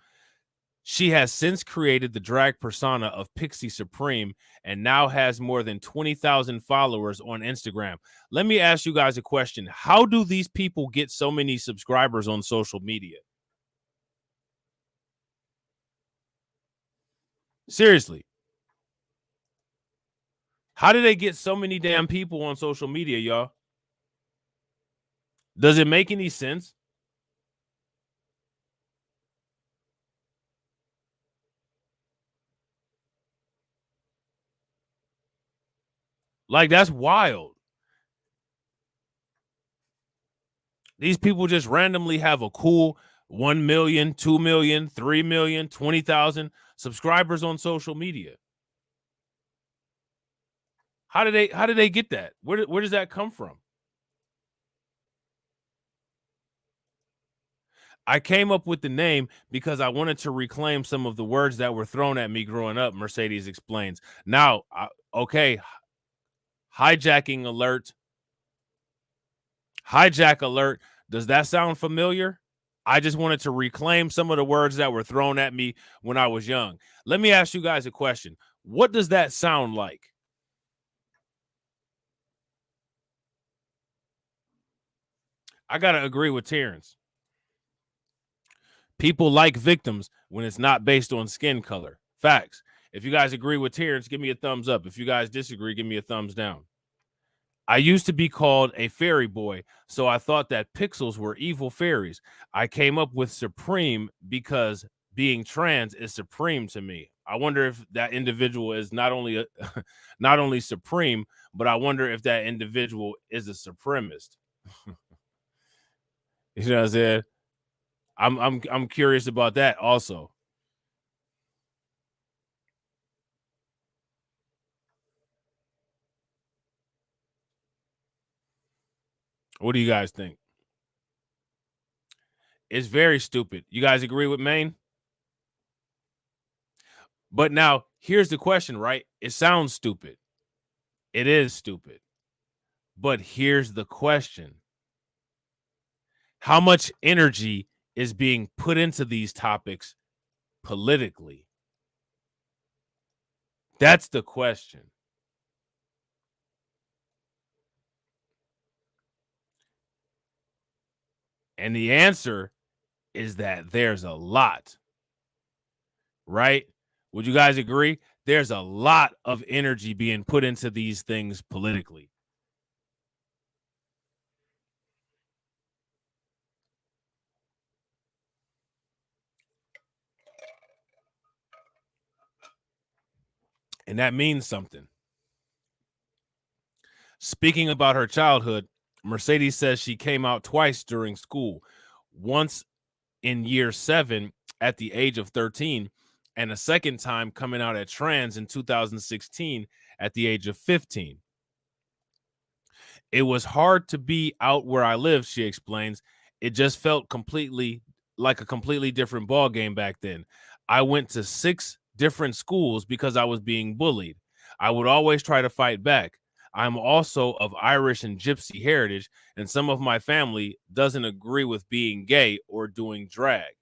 She has since created the drag persona of Pixie Supreme and now has more than 20,000 followers on Instagram. Let me ask you guys a question. How do these people get so many subscribers on social media? Seriously. How do they get so many damn people on social media, y'all? Does it make any sense? Like, that's wild. These people just randomly have a cool 1 million, 2 million, 3 million, 20,000 subscribers on social media. How did they get that? Where does that come from? I came up with the name because I wanted to reclaim some of the words that were thrown at me growing up, Mercedes explains. Now, okay, hijacking alert. Hijack alert. Does that sound familiar? I just wanted to reclaim some of the words that were thrown at me when I was young. Let me ask you guys a question. What does that sound like? I got to agree with Terrence. People like victims when it's not based on skin color. Facts. If you guys agree with Terrence, give me a thumbs up. If you guys disagree, give me a thumbs down. I used to be called a fairy boy, so I thought that pixels were evil fairies. I came up with supreme because being trans is supreme to me. I wonder if that individual is not only not only supreme, but I wonder if that individual is a supremacist. You know what I'm saying? I'm curious about that also. What do you guys think? It's very stupid. You guys agree with Maine? But now here's the question, right? It sounds stupid. It is stupid. But here's the question. How much energy is being put into these topics politically? That's the question. And the answer is that there's a lot, right? Would you guys agree? There's a lot of energy being put into these things politically. And that means something. Speaking about her childhood, Mercedes says she came out twice during school. Once in year 7 at the age of 13, and a second time coming out at trans in 2016 at the age of 15. It was hard to be out where I live, she explains. It just felt completely like a completely different ball game back then. I went to 6 different schools because I was being bullied. I would always try to fight back. I'm also of Irish and Gypsy heritage, and some of my family doesn't agree with being gay or doing drag.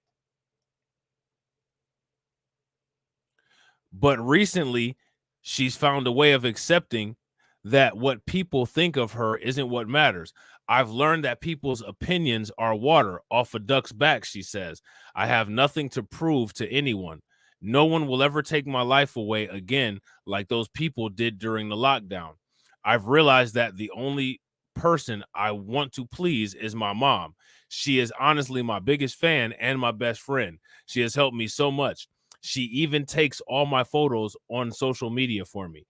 But recently, she's found a way of accepting that what people think of her isn't what matters. I've learned that people's opinions are water off a duck's back, she says. I have nothing to prove to anyone. No one will ever take my life away again like those people did during the lockdown. I've realized that the only person I want to please is my mom. She is honestly my biggest fan and my best friend. She has helped me so much. She even takes all my photos on social media for me.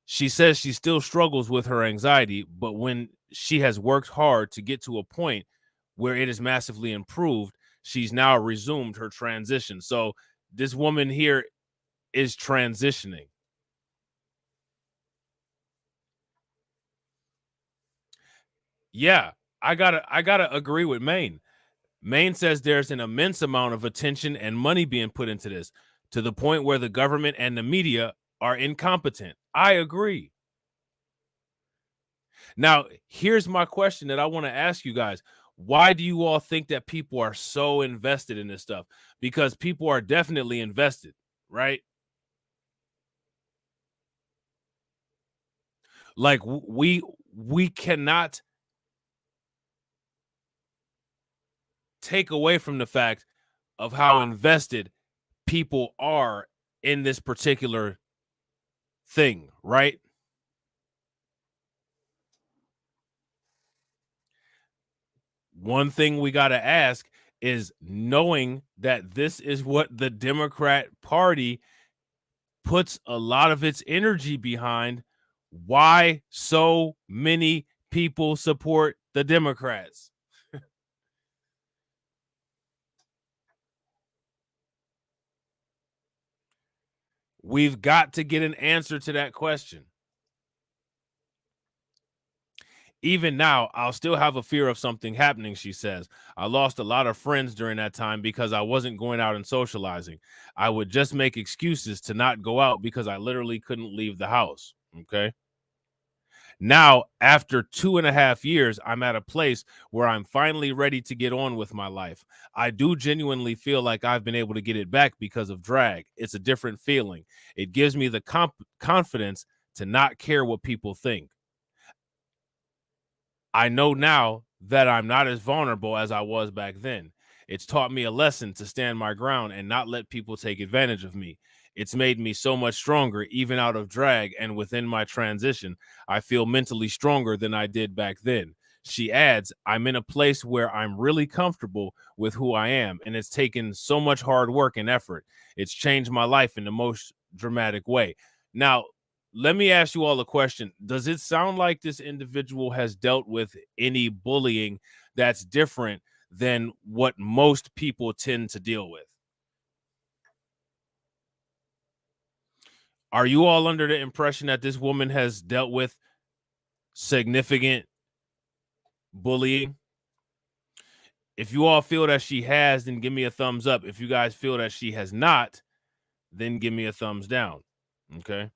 She says she still struggles with her anxiety, but when she has worked hard to get to a point where it is massively improved, she's now resumed her transition. So this woman here is transitioning. Yeah, I gotta agree with Maine. Maine says there's an immense amount of attention and money being put into this to the point where the government and the media are incompetent. I agree. Now, here's my question that I want to ask you guys. Why do you all think that people are so invested in this stuff? Because people are definitely invested, right? Like we cannot take away from the fact of how invested people are in this particular thing, right? One thing we got to ask is, knowing that this is what the Democrat Party puts a lot of its energy behind, why so many people support the Democrats? We've got to get an answer to that question. Even now, I'll still have a fear of something happening, she says. I lost a lot of friends during that time because I wasn't going out and socializing. I would just make excuses to not go out because I literally couldn't leave the house. Okay. Now, after 2.5 years, I'm at a place where I'm finally ready to get on with my life. I do genuinely feel like I've been able to get it back because of drag. It's a different feeling. It gives me the confidence to not care what people think. I know now that I'm not as vulnerable as I was back then. It's taught me a lesson to stand my ground and not let people take advantage of me. It's made me so much stronger, even out of drag and within my transition. I feel mentally stronger than I did back then. She adds, I'm in a place where I'm really comfortable with who I am, and it's taken so much hard work and effort. It's changed my life in the most dramatic way. Now, let me ask you all a question. Does it sound like this individual has dealt with any bullying that's different than what most people tend to deal with? Are you all under the impression that this woman has dealt with significant bullying? If you all feel that she has, then give me a thumbs up. If you guys feel that she has not, then give me a thumbs down. Okay.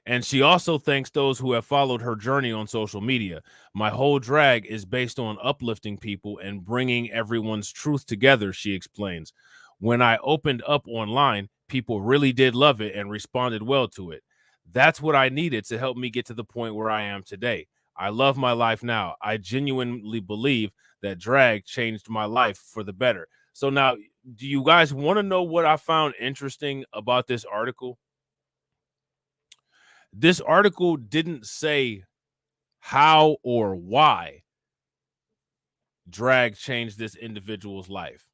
And she also thanks those who have followed her journey on social media. My whole drag is based on uplifting people and bringing everyone's truth together, she explains. When I opened up online, people really did love it and responded well to it. That's what I needed to help me get to the point where I am today. I love my life now. I genuinely believe that drag changed my life for the better. So now, do you guys want to know what I found interesting about this article? This article didn't say how or why drag changed this individual's life.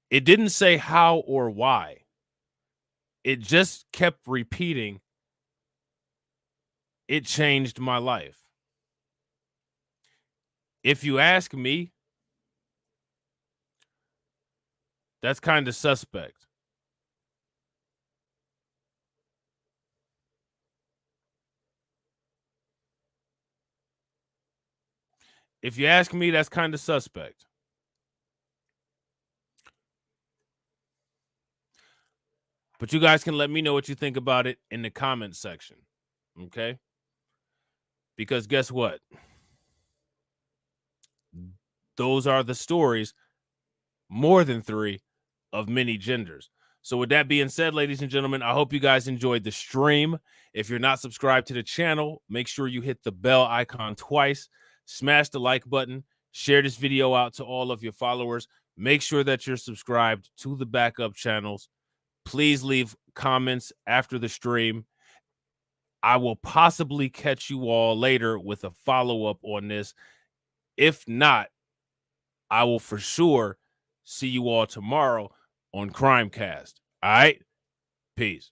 It didn't say how or why. It just kept repeating, it changed my life. If you ask me, that's kind of suspect. If you ask me, that's kind of suspect. But you guys can let me know what you think about it in the comments section. Okay? Because guess what? Those are the stories, more than 3, of many genders. So with that being said, ladies and gentlemen, I hope you guys enjoyed the stream. If you're not subscribed to the channel, make sure you hit the bell icon twice, smash the like button, share this video out to all of your followers. Make sure that you're subscribed to the backup channels. Please leave comments after the stream. I will possibly catch you all later with a follow-up on this. If not, I will for sure see you all tomorrow on Crimecast. All right? Peace.